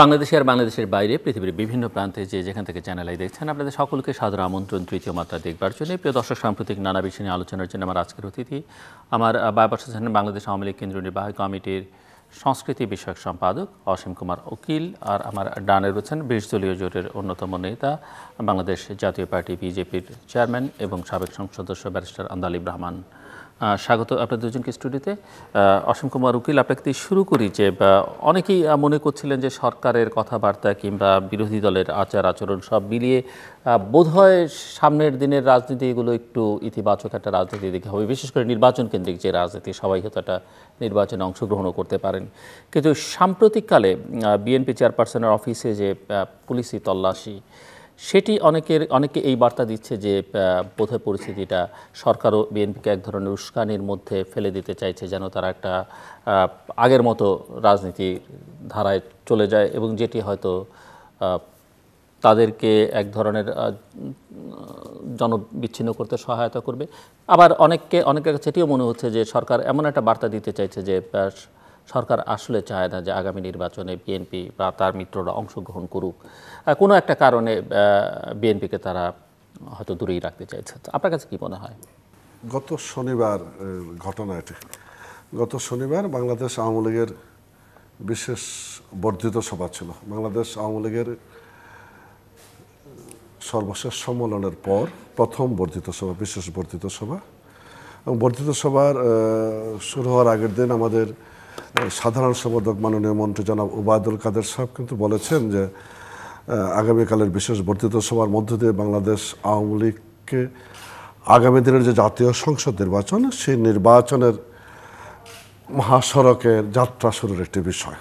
বাংলাদেশে আর বাংলাদেশের বাইরে পৃথিবীর বিভিন্ন প্রান্তে যেখান থেকে চ্যানেল আই দেখছেন আপনাদের সকলকে সাদর আমন্ত্রণ তৃতীয় মাত্রা দেখবার জন্য। প্রিয় দর্শক, সাম্প্রতিক নানা বিষয় নিয়ে আলোচনার জন্য আমার আজকের অতিথি আমার বায়ুপাশে ছিলেন বাংলাদেশ আওয়ামী লীগ কেন্দ্রীয় নির্বাহী কমিটির সংস্কৃতি বিষয়ক সম্পাদক অসীম কুমার উকিল, আর আমার ডানে রয়েছেন ২০ দলীয় জোটের অন্যতম নেতা বাংলাদেশ জাতীয় পার্টি বিজেপির চেয়ারম্যান এবং সাবেক সংসদ সদস্য ব্যারিস্টার আন্দাল ইব্রাহমান। স্বাগত আপনার দুজনকে স্টুডিওতে। অসীম কুমার উকিল, আপনাকে দিয়ে শুরু করি যে অনেকেই মনে করছিলেন যে সরকারের কথাবার্তা কিংবা বিরোধী দলের আচার আচরণ সব মিলিয়ে বোধহয় সামনের দিনের রাজনীতি এগুলো একটু ইতিবাচক একটা রাজনীতি দিকে হবে, বিশেষ করে নির্বাচন কেন্দ্রিক যে রাজনীতি, সবাই হয়তো একটা নির্বাচনে অংশগ্রহণও করতে পারেন। কিন্তু সাম্প্রতিককালে বিএনপি চেয়ারপারসনের অফিসে যে পুলিশি তল্লাশি, সেটি অনেকে এই বার্তা দিচ্ছে যে বোধহয় পরিস্থিতিটা সরকারও বিএনপিকে এক ধরনের উস্কানির মধ্যে ফেলে দিতে চাইছে, যেন তারা একটা আগের মতো রাজনীতির ধারায় চলে যায় এবং যেটি হয়তো তাদেরকে এক ধরনের জনবিচ্ছিন্ন করতে সহায়তা করবে। আবার অনেকের কাছে এটিও মনে হচ্ছে যে সরকার এমন একটা বার্তা দিতে চাইছে যে সরকার আসলে চায় না যে আগামী নির্বাচনে বিএনপি বা তার মিত্ররা অংশগ্রহণ করুক, কোনো একটা কারণে বিএনপিকে তারা হয়তো দূরেই রাখতে চাইছে। আপনার কাছে কি মনে হয়? গত শনিবার ঘটনা এটি। গত শনিবার বাংলাদেশ আওয়ামী লীগের বিশেষ বর্ধিত সভা ছিল। বাংলাদেশ আওয়ামী লীগের সর্বশেষ সম্মেলনের পর প্রথম বর্ধিত সভা, বিশেষ বর্ধিত সভা। এবং বর্ধিত সভার শুরু হওয়ার আগের দিন আমাদের সাধারণ সম্পাদক মাননীয় মন্ত্রী জনাব ওবায়দুল কাদের সাহেব কিন্তু বলেছেন যে আগামীকালের বিশেষ বর্ধিত সভার মধ্য দিয়ে বাংলাদেশ আওয়ামী লীগকে আগামী দিনের যে জাতীয় সংসদ নির্বাচন, সেই নির্বাচনের মহাসড়কের যাত্রা শুরুর একটি বিষয়।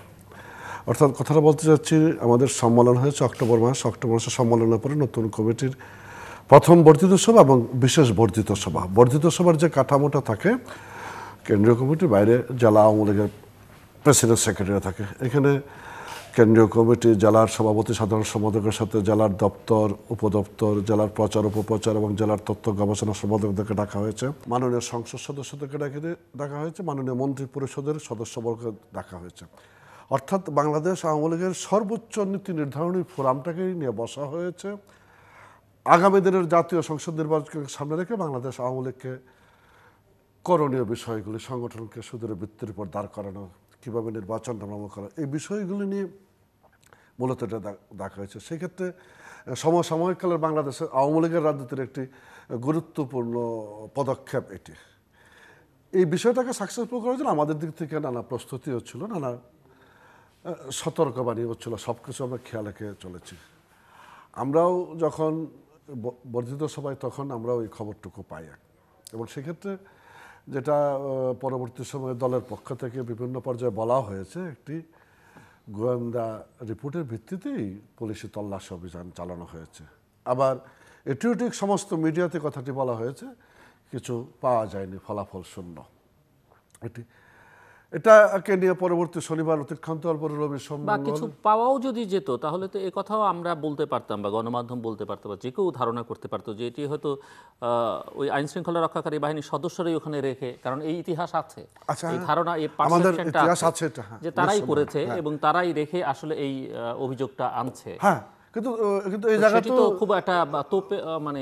অর্থাৎ কথাটা বলতে চাচ্ছি, আমাদের সম্মেলন হয়েছে অক্টোবর মাসে সম্মেলনের পরে নতুন কমিটির প্রথম বর্ধিত সভা এবং বিশেষ বর্ধিত সভা। বর্ধিত সভার যে কাঠামোটা থাকে, কেন্দ্রীয় কমিটির বাইরে জেলা আওয়ামী লীগের প্রেসিডেন্ট সেক্রেটারি থাকে। এখানে কেন্দ্রীয় কমিটি, জেলার সভাপতি, সাধারণ সম্পাদকের সাথে জেলার দপ্তর, উপদপ্তর, জেলার প্রচার উপপ্রচার এবং জেলার তথ্য গবেষণা সম্পাদকদেরকে ডাকা হয়েছে, মাননীয় সংসদ সদস্যদেরকে ডাকা হয়েছে, মাননীয় মন্ত্রী পরিষদের সদস্যবর্গকে ডাকা হয়েছে। অর্থাৎ বাংলাদেশ আওয়ামী লীগের সর্বোচ্চ নীতি নির্ধারণী ফোরামটাকে নিয়ে বসা হয়েছে আগামী দিনের জাতীয় সংসদ নির্বাচনকে সামনে রেখে বাংলাদেশ আওয়ামী লীগকে করণীয় বিষয়গুলি, সংগঠনকে সুদূর ভিত্তির উপর দাঁড় করানো, কীভাবে নির্বাচন নামানো করা, এই বিষয়গুলি নিয়ে মূলত এটা দেখা হয়েছে। সেক্ষেত্রে সমসাময়িককালের বাংলাদেশের আওয়ামী লীগের রাজনীতির একটি গুরুত্বপূর্ণ পদক্ষেপ এটি। এই বিষয়টাকে সাকসেসফুল করার জন্য আমাদের দিক থেকে নানা প্রস্তুতি হচ্ছিল, নানা সতর্কবাণী হচ্ছিল, সব কিছু আমরা খেয়াল রেখে চলেছি। আমরাও যখন বর্ধিত সভায় তখন আমরা ওই খবরটুকু পাই, এবং সেক্ষেত্রে যেটা পরবর্তী সময়ে দলের পক্ষ থেকে বিভিন্ন পর্যায়ে বলা হয়েছে, একটি গোয়েন্দা রিপোর্টের ভিত্তিতেই পুলিশি তল্লাশি অভিযান চালানো হয়েছে। আবার এটিও ঠিক সমস্ত মিডিয়াতে কথাটি বলা হয়েছে, কিছু পাওয়া যায়নি, ফলাফল শূন্য। এটাকে নিয়ে পরবর্তী শনিবার অতিক্রান্ত হওয়ার পরে রবি সোমবার কিছু পাওয়াও যদি যেত তাহলে তো এ কথাও আমরা বলতে পারতাম বা গণমাধ্যম বলতে পারতো বা যে কেউ ধারণা করতে পারতো যে এটি হয়তো ওই আইন শৃঙ্খলা রক্ষাকারী বাহিনীর সদস্যরাই ওখানে রেখে, কারণ এই ইতিহাস আছে, এই ধারণা, এই পারসেপশনটা আছে যে তারাই করেছে এবং তারাই রেখে আসলে এই অভিযোগটা আনছে। হ্যাঁ, কিন্তু এই জায়গাটা তো খুব একটা তোপে মানে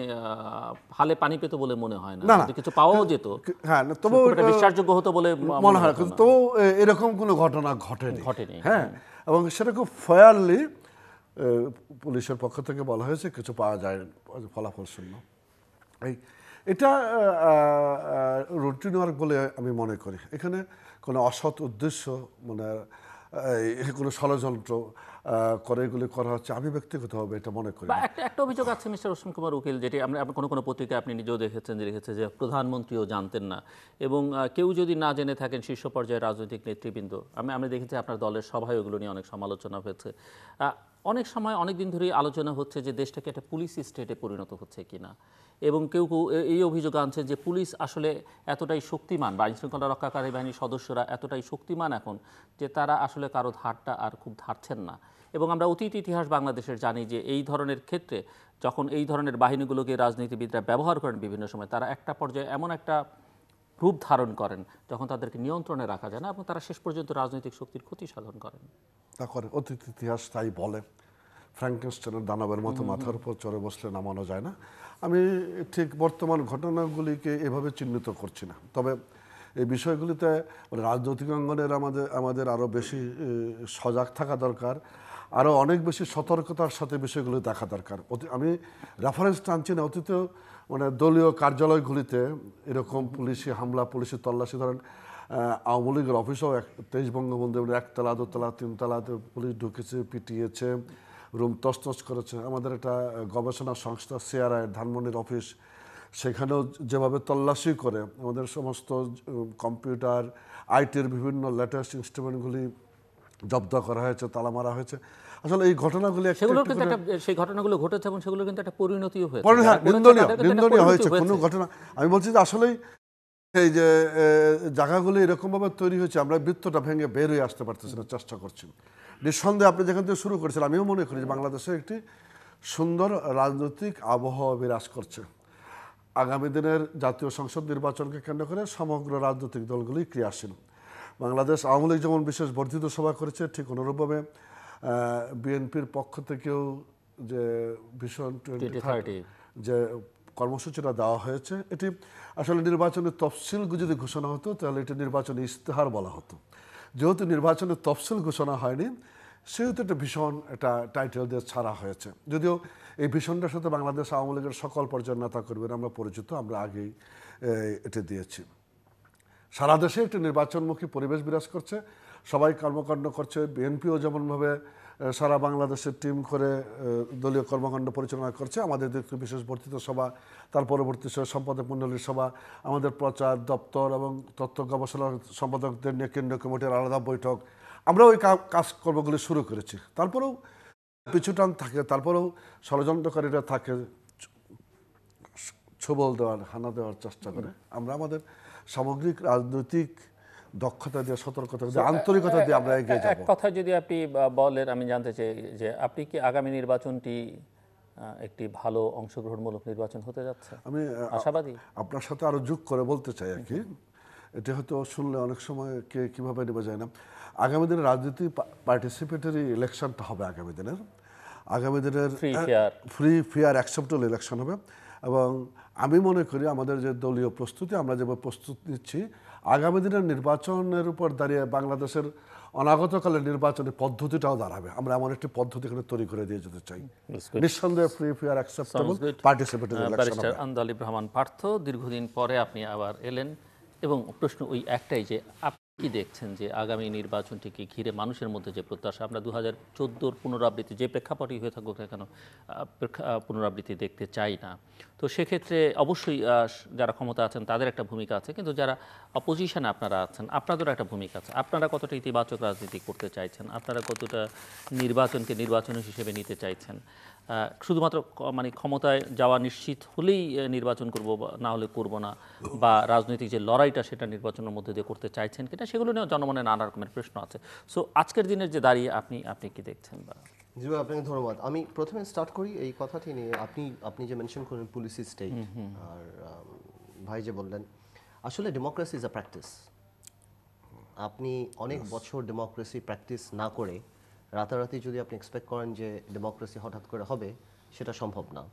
হালে পানি পেত বলে মনে হয় না, কিছু পাওয়াও যেত। হ্যাঁ, তবু এটা বিশ্বাসযোগ্য হতো বলে মনে হয়, কিন্তু এরকম কোনো ঘটনা ঘটেনি। হ্যাঁ, এবং সেটা খুব ফেয়ারলি পুলিশের পক্ষ থেকে বলা হয়েছে, কিছু পাওয়া যায়, ফলাফল শূন্য। এটা রুটিন ওয়ার্ক বলে আমি মনে করি। এখানে কোনো অসৎ উদ্দেশ্য, মানে কোনো ষড়যন্ত্র করে এগুলি করা হচ্ছে আমি ব্যক্তিগতভাবে এটা মনে করি। একটা অভিযোগ আছে মিস্টার অসীম কুমার উকিল, যেটি আমরা কোনো পত্রিকায় আপনি নিজেও দেখেছেন যে লিখেছে যে প্রধানমন্ত্রীও জানতেন না, এবং কেউ যদি না জেনে থাকেন শীর্ষ পর্যায়ের রাজনৈতিক নেতৃবৃন্দ। আমি দেখেছি আপনার দলের সভায় ওগুলো নিয়ে অনেক সমালোচনা হয়েছে। অনেক সময় অনেক দিন ধরেই আলোচনা হচ্ছে যে দেশটাকে একটা পুলিশ স্টেটে পরিণত হচ্ছে কিনা, এবং কেউ এই অভিযোগ আনছে যে পুলিশ আসলে এতটাই শক্তিমান বা আইনশৃঙ্খলা রক্ষাকারী বাহিনীর সদস্যরা এতটাই শক্তিমান এখন যে তারা আসলে কারো ধারটা আর খুব ধারছেন না। এবং আমরা অতীত ইতিহাস বাংলাদেশের জানি যে এই ধরনের ক্ষেত্রে যখন এই ধরনের বাহিনীগুলোকে রাজনীতিবিদরা ব্যবহার করেন বিভিন্ন সময়, তারা একটা পর্যায়ে এমন একটা রূপ ধারণ করেন যখন তাদেরকে নিয়ন্ত্রণে রাখা যায় না এবং তারা শেষ পর্যন্ত রাজনৈতিক শক্তির ক্ষতি সাধন করেন। তা করে, অতীত ইতিহাস তাই বলে। ফ্র্যাঙ্কেনস্টাইনের দানবের মতো মাথার উপর চড়ে বসলে নামানো যায় না। আমি ঠিক বর্তমান ঘটনাগুলিকে এভাবে চিহ্নিত করছি না, তবে এই বিষয়গুলিতে মানে রাজনৈতিক অঙ্গনের আমাদের আরও বেশি সজাগ থাকা দরকার, আরও অনেক বেশি সতর্কতার সাথে বিষয়গুলো দেখা দরকার। আমি রেফারেন্স টানছি না, অতীতেও মানে দলীয় কার্যালয়গুলিতে এরকম পুলিশি হামলা, পুলিশি তল্লাশি, ধরেন আওয়ামী লীগের অফিসেও 23 বঙ্গবন্ধু একতলা, দোতলা, তিনতলাতে পুলিশ ঢুকেছে, পিটিয়েছে, রুম তছনছ করেছে। আমাদের একটা গবেষণা সংস্থা সিআরআই ধানমন্ডির অফিস, সেখানেও যেভাবে তল্লাশি করে আমাদের সমস্ত কম্পিউটার, আইটির বিভিন্ন লেটেস্ট ইনস্ট্রুমেন্টগুলি জব্দ করা হয়েছে, তালা মারা হয়েছে। আসলে এই ঘটনাগুলি সেগুলো কিন্তু সেই ঘটনাগুলো ঘটেছে এবং সেগুলো কিন্তু একটা পরিণতিও হয়েছে, নিন্দনীয় হয়েছে কোনো ঘটনা। আমি বলছি যে আসলেই এই যে জায়গাগুলি এরকমভাবে তৈরি হয়েছে, আমরা বৃত্তটা ভেঙে বের হয়ে আসতে পারতেছি না, চেষ্টা করছি। নিঃসন্দেহে আপনি যেখান থেকে শুরু করেছিলেন, আমিও মনে করি যে বাংলাদেশে একটি সুন্দর রাজনৈতিক আবহাওয়া বিরাজ করছে। আগামী দিনের জাতীয় সংসদ নির্বাচনকে কেন্দ্র করে সমগ্র রাজনৈতিক দলগুলি ক্রিয়াশীল। বাংলাদেশ আওয়ামী লীগ যেমন বিশেষ বর্ধিত সভা করেছে, ঠিক অনুরূপভাবে বিএনপির পক্ষ থেকেও যে ভীষণ 2030 যে কর্মসূচিটা দেওয়া হয়েছে, এটি আসলে নির্বাচনের তফসিল যদি ঘোষণা হতো তাহলে এটি নির্বাচনী ইশতেহার বলা হতো। যেহেতু নির্বাচনের তফসিল ঘোষণা হয়নি, সেহেতু একটা ভীষণ একটা টাইটেল দিয়ে ছাড়া হয়েছে। যদিও এই ভীষণটার সাথে বাংলাদেশ আওয়ামী লীগের সকল পর্যায়ের নেতা কর্মীরা আমরা পরিচিত, আমরা আগেই এটি দিয়েছি। সারা দেশে একটি নির্বাচনমুখী পরিবেশ বিরাজ করছে, সবাই কর্মকাণ্ড করছে। বিএনপিও যেমনভাবে সারা বাংলাদেশের টিম করে দলীয় কর্মকাণ্ড পরিচালনা করছে, আমাদের দেখতে বিশেষ বর্ধিত সভা, তার পরবর্তী সম্পাদক মণ্ডলীর সভা, আমাদের প্রচার দপ্তর এবং তথ্য গবেষণা সম্পাদকদের নিয়ে কেন্দ্রীয় কমিটির আলাদা বৈঠক, আমরা ওই কাজকর্মগুলি শুরু করেছি। তারপরেও পিছুটান থাকে, তারপরেও ষড়যন্ত্রকারীরা থাকে, ছবল দেওয়ার, হানা দেওয়ার চেষ্টা করে। আমরা আমাদের সামগ্রিক রাজনৈতিক দক্ষতা দিয়ে, সতর্কতা দিয়ে, আন্তরিকতা দিয়ে আমরা এগিয়ে যাব। এক কথা যদি আপনি বলেন, আমি জানতে চাই যে আপনি কি আগামী নির্বাচনটি একটি ভালো অংশগ্রহণমূলক নির্বাচন হতে যাচ্ছে? আমি আশাবাদী? আপনার সাথে আরো যোগ করে বলতে চাই আর কি, এটা হয়তো শুনলে অনেক সময় কে কীভাবে নেবে যায় না। আগামী দিনের রাজনীতি পার্টিসিপেটরি ইলেকশনটা হবে আগামী দিনের ফ্রি ফেয়ার অ্যাকসেপ্টেবল ইলেকশন হবে। এবং আমি মনে করি আমাদের যে দলীয় প্রস্তুতি, আমরা যেভাবে প্রস্তুত নিচ্ছি, আগামী দিনের নির্বাচনের উপর দাঁড়িয়ে বাংলাদেশের অনাগতকালের নির্বাচনের পদ্ধতিটাও দাঁড়াবে। আমরা এমন একটি পদ্ধতি এখানে তৈরি করে দিয়ে যেতে চাই, নিঃসন্দেহে free fair acceptable participatory election. Barrister Andaleeb Rahman Partha, দীর্ঘদিন পরে আপনি আবার এলেন এবং প্রশ্ন ওই একটাই যে আপনি কি দেখছেন যে আগামী নির্বাচনটিকে ঘিরে মানুষের মধ্যে যে প্রত্যাশা, আমরা 2014 পুনরাবৃত্তি যে প্রেক্ষাপটই হয়ে থাকুক না কেন পুনরাবৃত্তি দেখতে চাই না। তো সেক্ষেত্রে অবশ্যই যারা ক্ষমতা আছেন তাদের একটা ভূমিকা আছে, কিন্তু যারা অপোজিশনে আপনারা আছেন আপনাদেরও একটা ভূমিকা আছে। আপনারা কতটা ইতিবাচক রাজনীতি করতে চাইছেন, আপনারা কতটা নির্বাচনকে নির্বাচন হিসেবে নিতে চাইছেন, শুধুমাত্র মানে ক্ষমতায় যাওয়া নিশ্চিত হলেই নির্বাচন করব, না হলে করব না, বা রাজনৈতিক যে লড়াইটা সেটা নির্বাচনের মধ্যে দিয়ে করতে চাইছেন কিনা, সেগুলো নিয়ে জনমনে নানা রকমের প্রশ্ন আছে। সো আজকের দিনের যে দাঁড়িয়ে আপনি কি দেখছেন? বা জি ভাই, আপনাকে ধন্যবাদ। আমি প্রথমে স্টার্ট করি এই কথাটি নিয়ে। আপনি যে মেনশন করেন পুলিশ স্টেট, আর ভাই যে বললেন, আসলে ডেমোক্রেসি ইজ আ প্র্যাকটিস। আপনি অনেক বছর ডেমোক্রেসি প্র্যাকটিস না করে রাতারাতি যদি আপনি এক্সপেক্ট করেন যে ডেমোক্রেসি হঠাৎ করে হবে, সেটা সম্ভব না।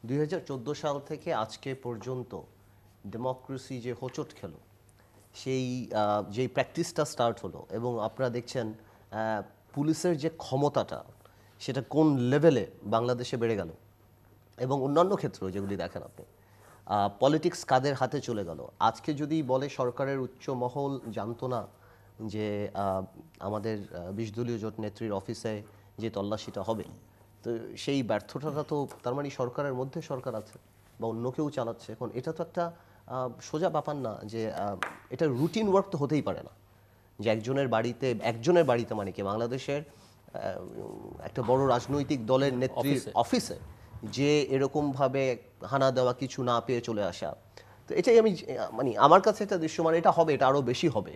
2014 সাল থেকে আজকে পর্যন্ত ডেমোক্রেসি যে হোঁচট খেলো, যেই প্র্যাকটিসটা স্টার্ট হলো, এবং আপনারা দেখছেন পুলিশের যে ক্ষমতাটা সেটা কোন লেভেলে বাংলাদেশে বেড়ে গেল, এবং অন্যান্য ক্ষেত্রেও যেগুলি দেখেন আপনি, পলিটিক্স কাদের হাতে চলে গেল। আজকে যদি বলে সরকারের উচ্চ মহল জানতো না যে আমাদের 20 দলীয় জোট নেত্রীর অফিসে যে তল্লাশিটা হবে, তো সেই ব্যর্থতাটা তো তার মানে সরকারের মধ্যে সরকার আছে বা অন্য কেউ চালাচ্ছে। এখন এটা তো একটা সোজা ব্যাপার না যে এটা রুটিন ওয়ার্ক তো হতেই পারে না যে একজনের বাড়িতে মানে কি বাংলাদেশের একটা বড় রাজনৈতিক দলের নেত্রীর অফিসে যে এরকমভাবে হানা দেওয়া, কিছু না পেয়ে চলে আসা। তো এটাই মানে আমার কাছে একটা দৃশ্যমান, এটা হবে, এটা আরও বেশি হবে।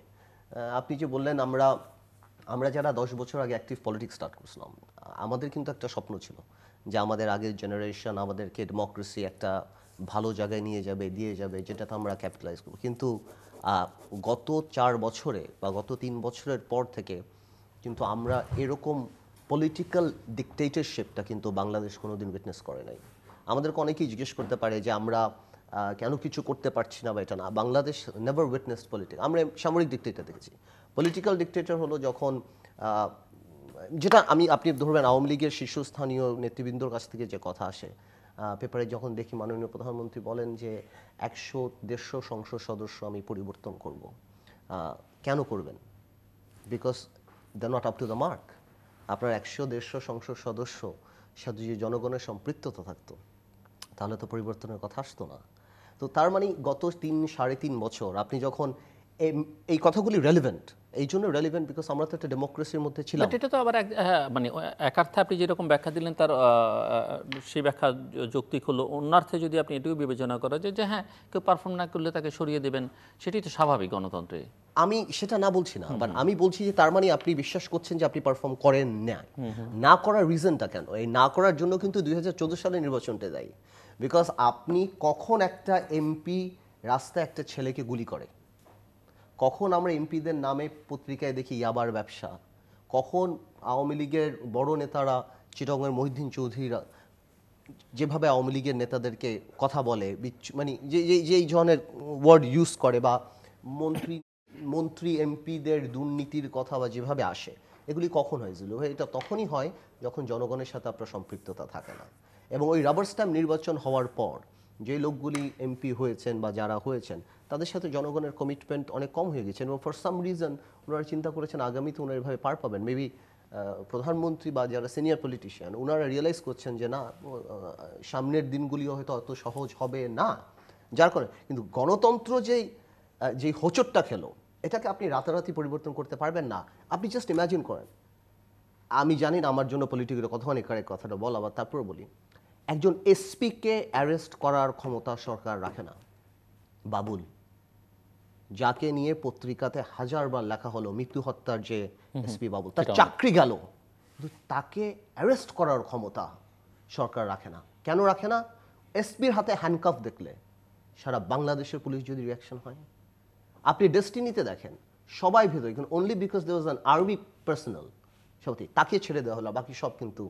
আপনি যে বললেন আমরা যারা 10 বছর আগে অ্যাক্টিভ পলিটিক্স স্টার্ট করছিলাম, আমাদের কিন্তু একটা স্বপ্ন ছিল যে আমাদের আগের জেনারেশন আমাদেরকে ডেমোক্রেসি একটা ভালো জায়গায় দিয়ে যাবে, যেটাতে আমরা ক্যাপিটালাইজ করব। কিন্তু গত 4 বছরে বা গত 3 বছরের পর থেকে কিন্তু আমরা এরকম পলিটিক্যাল ডিকটেটরশিপটা কিন্তু বাংলাদেশ কোনোদিন উইটনেস করে নাই। আমাদেরকে অনেকেই জিজ্ঞেস করতে পারে যে আমরা কেন কিছু করতে পারছি না বা এটা না। Bangladesh never witnessed politics. আমরা সামরিক ডিকটেটর দেখেছি। পলিটিক্যাল ডিকটেটর হলো যখন যেটা আপনি ধরবেন আওয়ামী লীগের শীর্ষস্থানীয় নেতৃবৃন্দর কাছ থেকে যে কথা আসে, পেপারে যখন দেখি মাননীয় প্রধানমন্ত্রী বলেন যে 100-150 সংসদ সদস্য আমি পরিবর্তন করব। কেন করবেন? Because they not up to the mark. আপনার 100-150 সংসদ সদস্য সাথে যদি জনগণের সম্পৃক্ততা থাকতো তাহলে তো পরিবর্তনের কথা আসতো না। তো তার মানে গত 3-3.5 বছর আপনি যখন এই কথাগুলি রেলিভেন্ট, এই জন্য রেলিভেন্ট বিকজ আমরা তো একটা ডেমোক্রেসির মধ্যে ছিলাম। বাট এটা তো আবার মানে একার্থে আপনি যেরকম ব্যাখ্যা দিলেন তার সেই ব্যাখ্যা যৌক্তিক হলো, অন্যার্থে যদি আপনি এটুকু বিবেচনা করেন যে হ্যাঁ কেউ পারফর্ম না করলে তাকে সরিয়ে দেবেন, সেটাই তো স্বাভাবিক গণতন্ত্রে। আমি সেটা না বলছি না, বাট আমি বলছি যে তার মানে আপনি বিশ্বাস করছেন যে আপনি পারফর্ম করেন না। না করার রিজনটা কেন? এই না করার জন্য কিন্তু 2014 সালের নির্বাচনটা দায়ী। বিকজ আপনি কখন একটা এমপি রাস্তায় একটা ছেলেকে গুলি করে, কখন আমরা এমপিদের নামে পত্রিকায় দেখি ইয়াবার ব্যবসা, কখন আওয়ামী লীগের বড় নেতারা চিটাগংয়ের মহিউদ্দিন চৌধুরীরা যেভাবে আওয়ামী লীগের নেতাদেরকে কথা বলে, মানে যেই ধরনের ওয়ার্ড ইউজ করে, বা মন্ত্রী এমপিদের দুর্নীতির কথা বা যেভাবে আসে, এগুলি কখন হয় জিলু ভাই? এটা তখনই হয় যখন জনগণের সাথে আপনার সম্পৃক্ততা থাকে না। এবং ওই রাবার স্ট্যাম্প নির্বাচন হওয়ার পর যে লোকগুলি এমপি হয়েছেন বা যারা হয়েছেন তাদের সাথে জনগণের কমিটমেন্ট অনেক কম হয়ে গেছে, এবং ফর সাম রিজন ওনারা চিন্তা করেছেন আগামীতে ওনারা এভাবে পার পাবেন। মেবি প্রধানমন্ত্রী বা যারা সিনিয়র পলিটিশিয়ান ওনারা রিয়েলাইজ করছেন যে না, সামনের দিনগুলিও হয়তো অত সহজ হবে না। যার কারণে কিন্তু গণতন্ত্র যেই হোঁচটটা খেলো, এটাকে আপনি রাতারাতি পরিবর্তন করতে পারবেন না। আপনি জাস্ট ইমাজিন করেন, আমি জানি না আমার জন্য পলিটিক্যাল কথা অনেক কারেক্ট কথাটা বল, আবার তারপরে বলি, একজন এসপিকে অ্যারেস্ট করার ক্ষমতা সরকার রাখে না। বাবুল, যাকে নিয়ে পত্রিকাতে হাজারবার লেখা হলো মৃত্যু হত্যার যে এসপি বাবুল, তার চাকরি গেল, কিন্তু তাকে অ্যারেস্ট করার ক্ষমতা সরকার রাখে না। কেন রাখে না? এসপির হাতে হ্যান্ডকাফ দেখলে সারা বাংলাদেশের পুলিশ যদি রিয়াকশন হয়। আপনি ডেস্টিনিতে দেখেন সবাই ভেতরে, কিন্তু only because there was an army personnel সত্যি তাকে ছেড়ে দেওয়া হলো, বাকি সব কিন্তু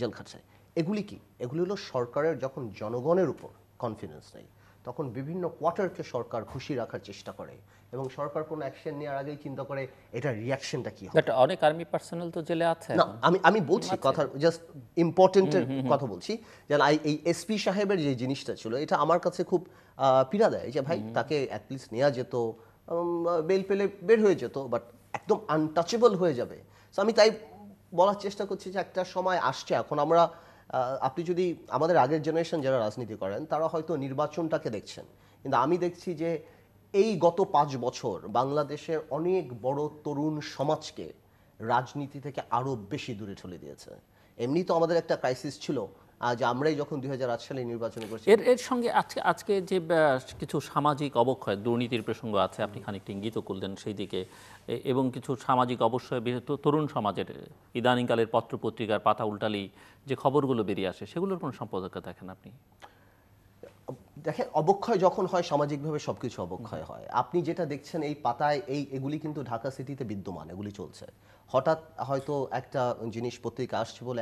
জেল খাটছে। এগুলি কি? এগুলি হলো সরকারের যখন জনগণের উপর কনফিডেন্স নেই, তখন বিভিন্ন কোয়ার্টারকে সরকার খুশি রাখার চেষ্টা করে, এবং সরকার কোনো অ্যাকশন নেওয়ার আগেই চিন্তা করে এটা রিয়াকশনটা কি হবে। বাট অনেক আর্মি পার্সোনাল তো জেলে আছে। না, আমি বলছি কথা জাস্ট ইম্পর্টেন্টের কথা বলছি, যে এই এসপি সাহেবের যে জিনিসটা ছিল এটা আমার কাছে খুব পীড়া দেয়, যে ভাই তাকে অ্যাটলিস্ট নেওয়া যেত, বেল পেলে বের হয়ে যেত, বাট একদম আনটাচেবল হয়ে যাবে। সো আমি তাই বলার চেষ্টা করছি যে একটা সময় আসছে, এখন আমরা আপনি যদি আমাদের আগের জেনারেশন যারা রাজনীতি করেন তারা হয়তো নির্বাচনটাকে দেখছেন, কিন্তু আমি দেখছি যে এই গত 5 বছর বাংলাদেশের অনেক বড় তরুণ সমাজকে রাজনীতি থেকে আরো বেশি দূরে ঠেলে দিয়েছে। এমনি তো আমাদের একটা ক্রাইসিস ছিল, যে আমরাই যখন 2008 সালে নির্বাচন করছি। এর সঙ্গে আজকে যে কিছু সামাজিক অবক্ষয়, দুর্নীতির প্রসঙ্গ আছে, আপনি খানিকটা ইঙ্গিত করলেন সেই দিকে, এবং কিছু সামাজিক অবশ্যই তরুণ সমাজের ইদানিংকালের পত্রপত্রিকার পাতা উল্টালেই যে খবরগুলো বেরিয়ে আসে, সেগুলোর কোনো সম্পাদক দেখেন আপনি? দেখেন, অবক্ষয় যখন হয় সামাজিকভাবে সবকিছু অবক্ষয় হয়। আপনি যেটা দেখছেন এই পাতায়, এগুলি কিন্তু ঢাকা সিটিতে বিদ্যমান, এগুলি চলছে। হঠাৎ হয়তো একটা জিনিস পত্রিকা আসছে বলে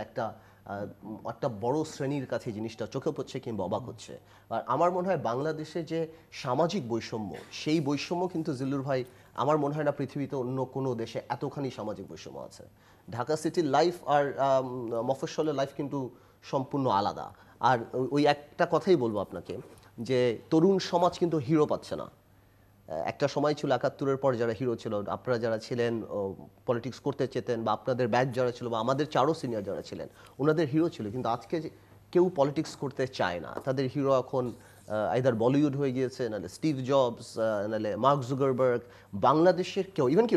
একটা বড় শ্রেণীর কাছে জিনিসটা চোখে পড়ছে কিংবা অবাক হচ্ছে। আর আমার মনে হয় বাংলাদেশে যে সামাজিক বৈষম্য, সেই বৈষম্য কিন্তু জিল্লুর ভাই আমার মনে হয় না পৃথিবীতে অন্য কোনো দেশে এতখানি সামাজিক বৈষম্য আছে। ঢাকা সিটির লাইফ আর মফস্বলের লাইফ কিন্তু সম্পূর্ণ আলাদা। আর ওই একটা কথাই বলবো আপনাকে, যে তরুণ সমাজ কিন্তু হিরো পাচ্ছে না। একটা সময় ছিল 71-এর পর যারা হিরো ছিল, আপনারা যারা ছিলেন পলিটিক্স করতে চেতেন, বা আপনাদের ব্যাচ যারা ছিল, বা আমাদের চারও সিনিয়র যারা ছিলেন, ওনাদের হিরো ছিল। কিন্তু আজকে কেউ পলিটিক্স করতে চায় না, তাদের হিরো এখন আইদার বলিউড হয়ে গিয়েছে, নাহলে স্টিভ জবস, নাহলে মার্ক জুকারবার্গ। বাংলাদেশের কেউ, ইভেন কি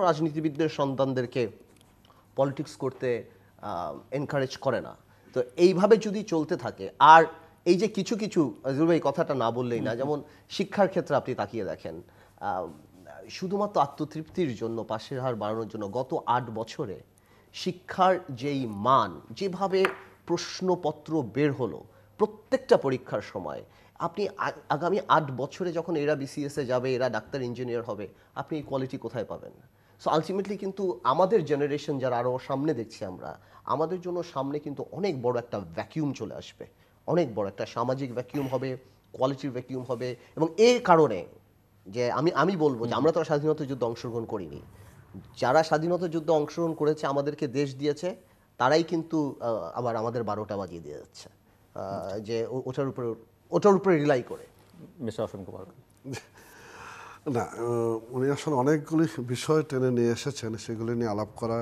রাজনীতিবিদদের সন্তানদেরকে পলিটিক্স করতে এনকারেজ করে না। তো এইভাবে যদি চলতে থাকে, আর এই যে কিছু এই কথাটা না বললেই না, যেমন শিক্ষার ক্ষেত্রে আপনি তাকিয়ে দেখেন, শুধুমাত্র আত্মতৃপ্তির জন্য, পাশের হার বাড়ানোর জন্য গত 8 বছরে শিক্ষার যেই মান, যেভাবে প্রশ্নপত্র বের হলো প্রত্যেকটা পরীক্ষার সময়, আপনি আগামী 8 বছরে যখন এরা বিসিএসে যাবে, এরা ডাক্তার ইঞ্জিনিয়ার হবে, আপনি এই কোয়ালিটি কোথায় পাবেন? সো আলটিমেটলি কিন্তু আমাদের জেনারেশন যারা আরও সামনে দেখছি আমরা, আমাদের জন্য সামনে কিন্তু অনেক বড় একটা ভ্যাকিউম চলে আসবে, অনেক বড় একটা সামাজিক ভ্যাকিউম হবে, কোয়ালিটির ভ্যাকিউম হবে। এবং এর কারণে যে আমি বলবো যে আমরা তো স্বাধীনতা যুদ্ধে অংশগ্রহণ করিনি, যারা স্বাধীনতা যুদ্ধে অংশগ্রহণ করেছে, আমাদেরকে দেশ দিয়েছে, তারাই কিন্তু আবার আমাদের 12টা বাজিয়ে দিয়ে যাচ্ছে, যে ওটার উপরে রিলাই করে। মিস্টার অসীম কুমার। না, উনি আসলে অনেকগুলি বিষয় টেনে নিয়ে এসেছেন, সেগুলি নিয়ে আলাপ করা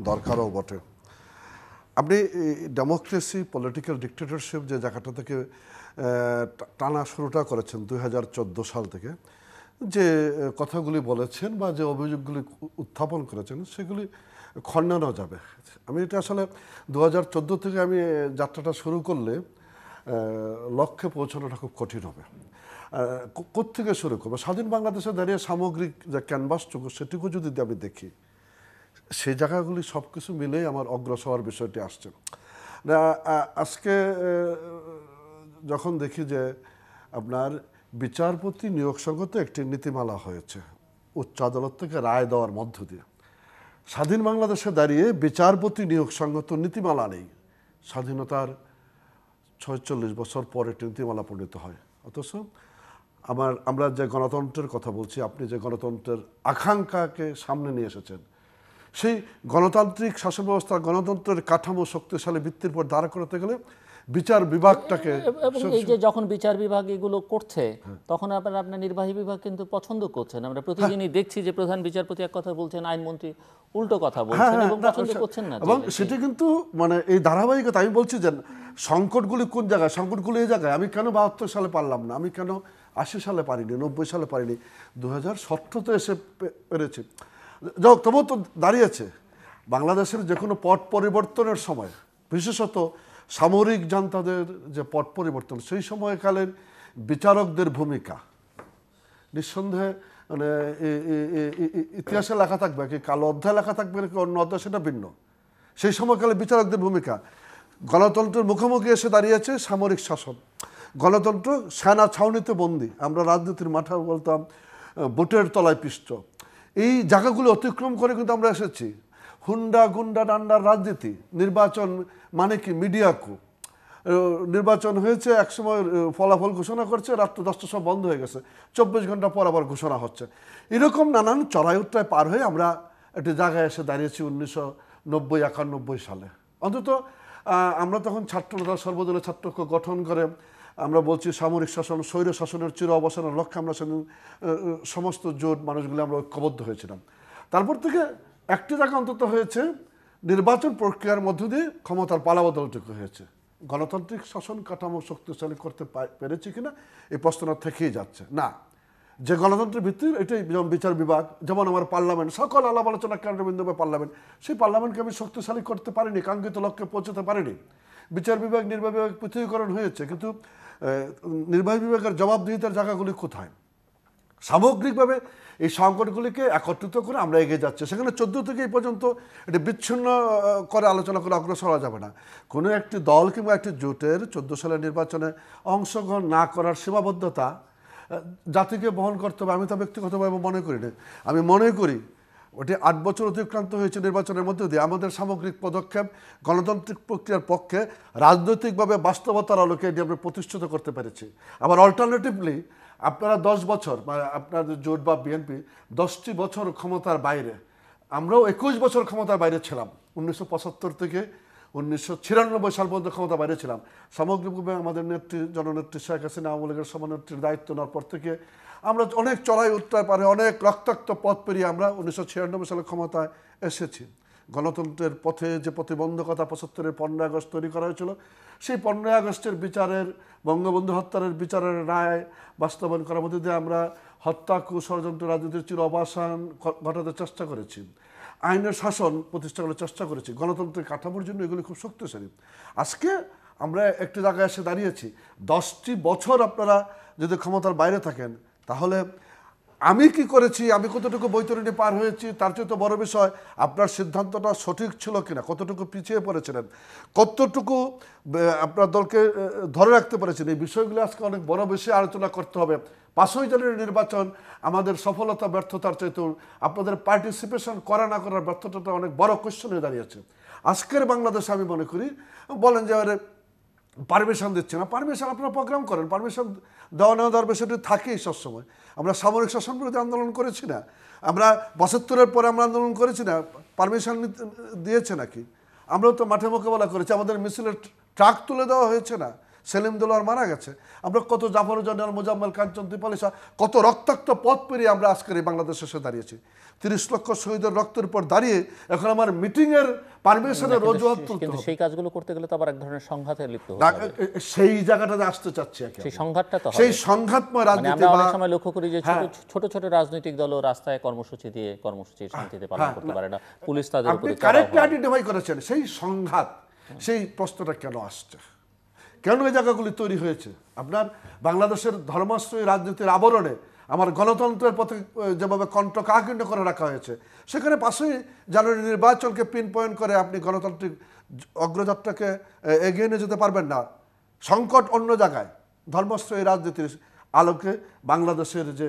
দরকারও বটে। আপনি ডেমোক্রেসি, পলিটিক্যাল ডিক্টেটরশিপ যে জায়গাটা থেকে টানা শুরুটা করেছেন 2014 সাল থেকে, যে কথাগুলি বলেছেন বা যে অভিযোগগুলি উত্থাপন করেছেন, সেগুলি খণ্ডানো যাবে। আমি এটা আসলে 2014 থেকে আমি যাত্রাটা শুরু করলে লক্ষ্যে পৌঁছানোটা খুব কঠিন হবে। কোত্থেকে শুরু করবো? স্বাধীন বাংলাদেশে দাঁড়িয়ে সামগ্রিক যে ক্যানভাসটুকু, সেটুকু যদি আমি দেখি, সেই জায়গাগুলি সব কিছু মিলেই আমার অগ্রসর বিষয়টি আসছে। আজকে যখন দেখি যে আপনার বিচারপতি নিয়োগ সংক্রান্ত একটি নীতিমালা হয়েছে উচ্চ আদালত থেকে রায় দেওয়ার মধ্য দিয়ে, স্বাধীন বাংলাদেশে দাঁড়িয়ে বিচারপতি নিয়োগ সংক্রান্ত নীতিমালা নেই। স্বাধীনতার 46 বছর পরে একটি নীতিমালা প্রণীত হয়। অথচ আমরা যে গণতন্ত্রের কথা বলছি, আপনি যে গণতন্ত্রের আকাঙ্ক্ষাকে সামনে নিয়ে এসেছেন, সেই গণতান্ত্রিক শাসন ব্যবস্থা, গণতন্ত্রের কাঠামো শক্তিশালী ভিত্তির উপর দাঁড় করাতে গেলে বিচার বিভাগটাকে, এবং এই যে যখন বিচার বিভাগ এগুলো করছে, তখন আপনার নির্বাহী বিভাগ কিন্তু পছন্দ করছেন। আমরা প্রতিদিনই দেখছি যে প্রধান বিচারপতি এক কথা বলছেন, আইনমন্ত্রী উল্টো কথা বলছেন এবং পছন্দ করছেন না। এবং সেটা কিন্তু মানে এই ধারাবাহিকতা, আমি বলছি যে সংকটগুলি কোন জায়গায়, সংকটগুলি এই জায়গায়। আমি কেন 72 সালে পারলাম না, আমি কেন 80 সালে পারিনি, 90 সালে পারিনি, 2017 এসে পেরেছি। যাক, তবুও তো দাঁড়িয়েছে। বাংলাদেশের যে কোনো পট পরিবর্তনের সময়, বিশেষত সামরিক জান্তাদের যে পট পরিবর্তন, সেই সময়কালের বিচারকদের ভূমিকা নিঃসন্দেহে মানে ইতিহাসে লেখা থাকবে, কি কালো অধ্যায় লেখা থাকবে নাকি অন্য অধ্যায়, সেটা ভিন্ন। সেই সময়কালে বিচারকদের ভূমিকা, গণতন্ত্রের মুখোমুখি এসে দাঁড়িয়েছে সামরিক শাসন, গণতন্ত্র সেনা ছাউনিতে বন্দী, আমরা রাজনীতির মাঠে বলতাম বুটের তলায় পিষ্ট। এই জায়গাগুলো অতিক্রম করে কিন্তু আমরা এসেছি। হুন্ডা গুন্ডা ডান্ডার রাজনীতি, নির্বাচন মানে কি মিডিয়াকু, নির্বাচন হয়েছে, একসময় ফলাফল ঘোষণা করছে, রাত্র 10টার সময় বন্ধ হয়ে গেছে, 24 ঘন্টা পর আবার ঘোষণা হচ্ছে। এরকম নানান চড়াই উত্তরায় পার হয়ে আমরা একটি জায়গায় এসে দাঁড়িয়েছি 1990-91 সালে। অন্তত আমরা তখন ছাত্রনেতা, সর্বদলীয় ছাত্রকে গঠন করে আমরা বলছি সামরিক শাসন, স্বৈর শাসনের চির অবসানের লক্ষ্যে আমরা সমস্ত জোট মানুষগুলো আমরা ঐক্যবদ্ধ হয়েছিলাম। তারপর থেকে একটি জায়গা অন্তত হয়েছে, নির্বাচন প্রক্রিয়ার মধ্য দিয়ে ক্ষমতার পালাবদলটুকু হয়েছে। গণতান্ত্রিক শাসন কাঠামো শক্তিশালী করতে পেরেছি কিনা এই প্রশ্নটা থেকেই যাচ্ছে। না, যে গণতন্ত্রের ভিত্তির এটাই, যেমন বিচার বিভাগ, যেমন আমার পার্লামেন্ট, সকল আলাপ আলোচনা কেন্দ্রবিন্দু বা পার্লামেন্ট, সেই পার্লামেন্টকে আমি শক্তিশালী করতে পারিনি, কাঙ্ক্ষিত লক্ষ্যে পৌঁছতে পারিনি। বিচার বিভাগ, নির্বাহী বিভাগ পৃথকীকরণ হয়েছে, কিন্তু নির্বাহী বিভাগের জবাবদিহিতার জায়গাগুলি কোথায়? সামগ্রিকভাবে এই সংকটগুলিকে একত্রিত করে আমরা এগিয়ে যাচ্ছি। সেখানে 14 থেকে এই পর্যন্ত এটি বিচ্ছিন্ন করে আলোচনা করে অগ্রসর হওয়া যাবে না। কোনো একটি দল কিংবা একটি জোটের 14 সালের নির্বাচনে অংশগ্রহণ না করার সীমাবদ্ধতা জাতিকে বহন করতে হবে, আমি তা ব্যক্তিগতভাবে মনে করি না। আমি মনে করি ওটি 8 বছর অতিক্রান্ত হয়েছে নির্বাচনের মধ্যে দিয়ে। আমাদের সামগ্রিক পদক্ষেপ গণতান্ত্রিক প্রক্রিয়ার পক্ষে রাজনৈতিকভাবে বাস্তবতার আলোকে এটি আমরা প্রতিষ্ঠিত করতে পেরেছি। আবার অল্টারনেটিভলি আপনারা 10 বছর, আপনাদের জোট বা বিএনপি 10টি বছর ক্ষমতার বাইরে, আমরাও 21 বছর ক্ষমতার বাইরে ছিলাম। 1975 থেকে 1996 সাল পর্যন্ত ক্ষমতা বাইরে ছিলাম। সামগ্রিকভাবে আমাদের নেত্রী, জননেত্রী শেখ হাসিনা আওয়ামী লীগের সভানেত্রীর দায়িত্ব নেওয়ার পর থেকে আমরা অনেক চড়াই উত্তরায় পারে, অনেক রক্তাক্ত পথ পেরিয়ে আমরা 1996 সালে ক্ষমতায় এসেছি। গণতন্ত্রের পথে যে প্রতিবন্ধকতা 75-এর 15 আগস্ট তৈরি করা হয়েছিল, সেই 15 আগস্টের বিচারের, বঙ্গবন্ধু হত্যার বিচারের রায় বাস্তবায়ন করার মধ্যে দিয়ে আমরা হত্যা, ষড়যন্ত্র, রাজনীতির চির অবসান ঘটাতে চেষ্টা করেছি, আইনের শাসন প্রতিষ্ঠা করার চেষ্টা করেছি। গণতন্ত্রের কাঠামোর জন্য এগুলি খুব শক্তিশালী। আজকে আমরা একটি জায়গায় এসে দাঁড়িয়েছি। 10টি বছর আপনারা যদি ক্ষমতার বাইরে থাকেন, তাহলে আমি কি করেছি, আমি কতটুকু বৈতরণী পার হয়েছি, তার চেয়ে তো বড় বিষয় আপনার সিদ্ধান্তটা সঠিক ছিল কিনা, কতটুকু পিছিয়ে পড়েছিলেন, কতটুকু আপনার দলকে ধরে রাখতে পেরেছেন। এই বিষয়গুলো আজকে অনেক বড় বিষয়ে আলোচনা করতে হবে 5ই জানুয়ারি নির্বাচন আমাদের সফলতা ব্যর্থতার চাইতেও আপনাদের পার্টিসিপেশন করা না করার ব্যর্থতাটা অনেক বড় কোশ্চেন হয়ে দাঁড়িয়েছে। আজকের বাংলাদেশে আমি মনে করি, বলেন যে পারমিশন দিচ্ছে না, পারমিশন আপনারা প্রোগ্রাম করেন, পারমিশন দেওয়া নেওয়া দেওয়ার বিষয়টি থাকেই সবসময়। আমরা সামরিক শাসন বিরোধী আন্দোলন করেছি না, আমরা 75-এর পরে আমরা আন্দোলন করেছি না, পারমিশন দিয়েছে নাকি? আমরাও তো মাঠে মোকাবেলা করেছি, আমাদের মিছিলের ট্রাক তুলে দেওয়া হয়েছে না, সেলিম দোলার মারা গেছে, আমরা কত জাফর জেনারেল মোজাম্মেল কাঞ্চন ত্রিপালিসা, কত রক্তাক্ত পথ পেরিয়ে আমরা আজকের এই বাংলাদেশে এসে দাঁড়িয়েছি। 30 লক্ষ শহীদের রক্তের উপর দাঁড়িয়ে এখন আমার মিটিংয়ের পারমিশনের অজুহাত তুলতে কিন্তু হবে। সেই কাজগুলো করতে গেলে তো আবার এক ধরনের সংঘাতে লিপ্ত হতে হবে। সেই জায়গাটাতে আসতে চাচ্ছি, সেই সংঘাতটা তো সেই হবে। সংঘাতময় মানে রাজনীতি আমরা অনেক বা সময় লক্ষ্য করি যে ছোট ছোট রাজনৈতিক দলও রাস্তায় কর্মসূচি দিয়ে কর্মসূচি শান্তিতে পালন করতে পারে না, পুলিশ তাদের আপনি উপরে চড়াও কারেক্টলি হয়। আইডেন্টিফাই করেছেন। সেই সংঘাত, সেই প্রশ্নটা কেন আসছে, কেন এই জায়গাগুলি তৈরি হয়েছে? আপনার বাংলাদেশের ধর্মাশ্রয়ী রাজনীতির আবরণে আমার গণতন্ত্রের পথে যেভাবে কণ্ঠ কাকীর্ণ করে রাখা হয়েছে, সেখানে 5ই জানুয়ারি নির্বাচনকে পিন পয়েন্ট করে আপনি গণতান্ত্রিক অগ্রযাত্রাকে এগিয়ে নিয়ে যেতে পারবেন না। সংকট অন্য জায়গায়, ধর্মাশ্রয়ী রাজনীতির আলোকে বাংলাদেশের যে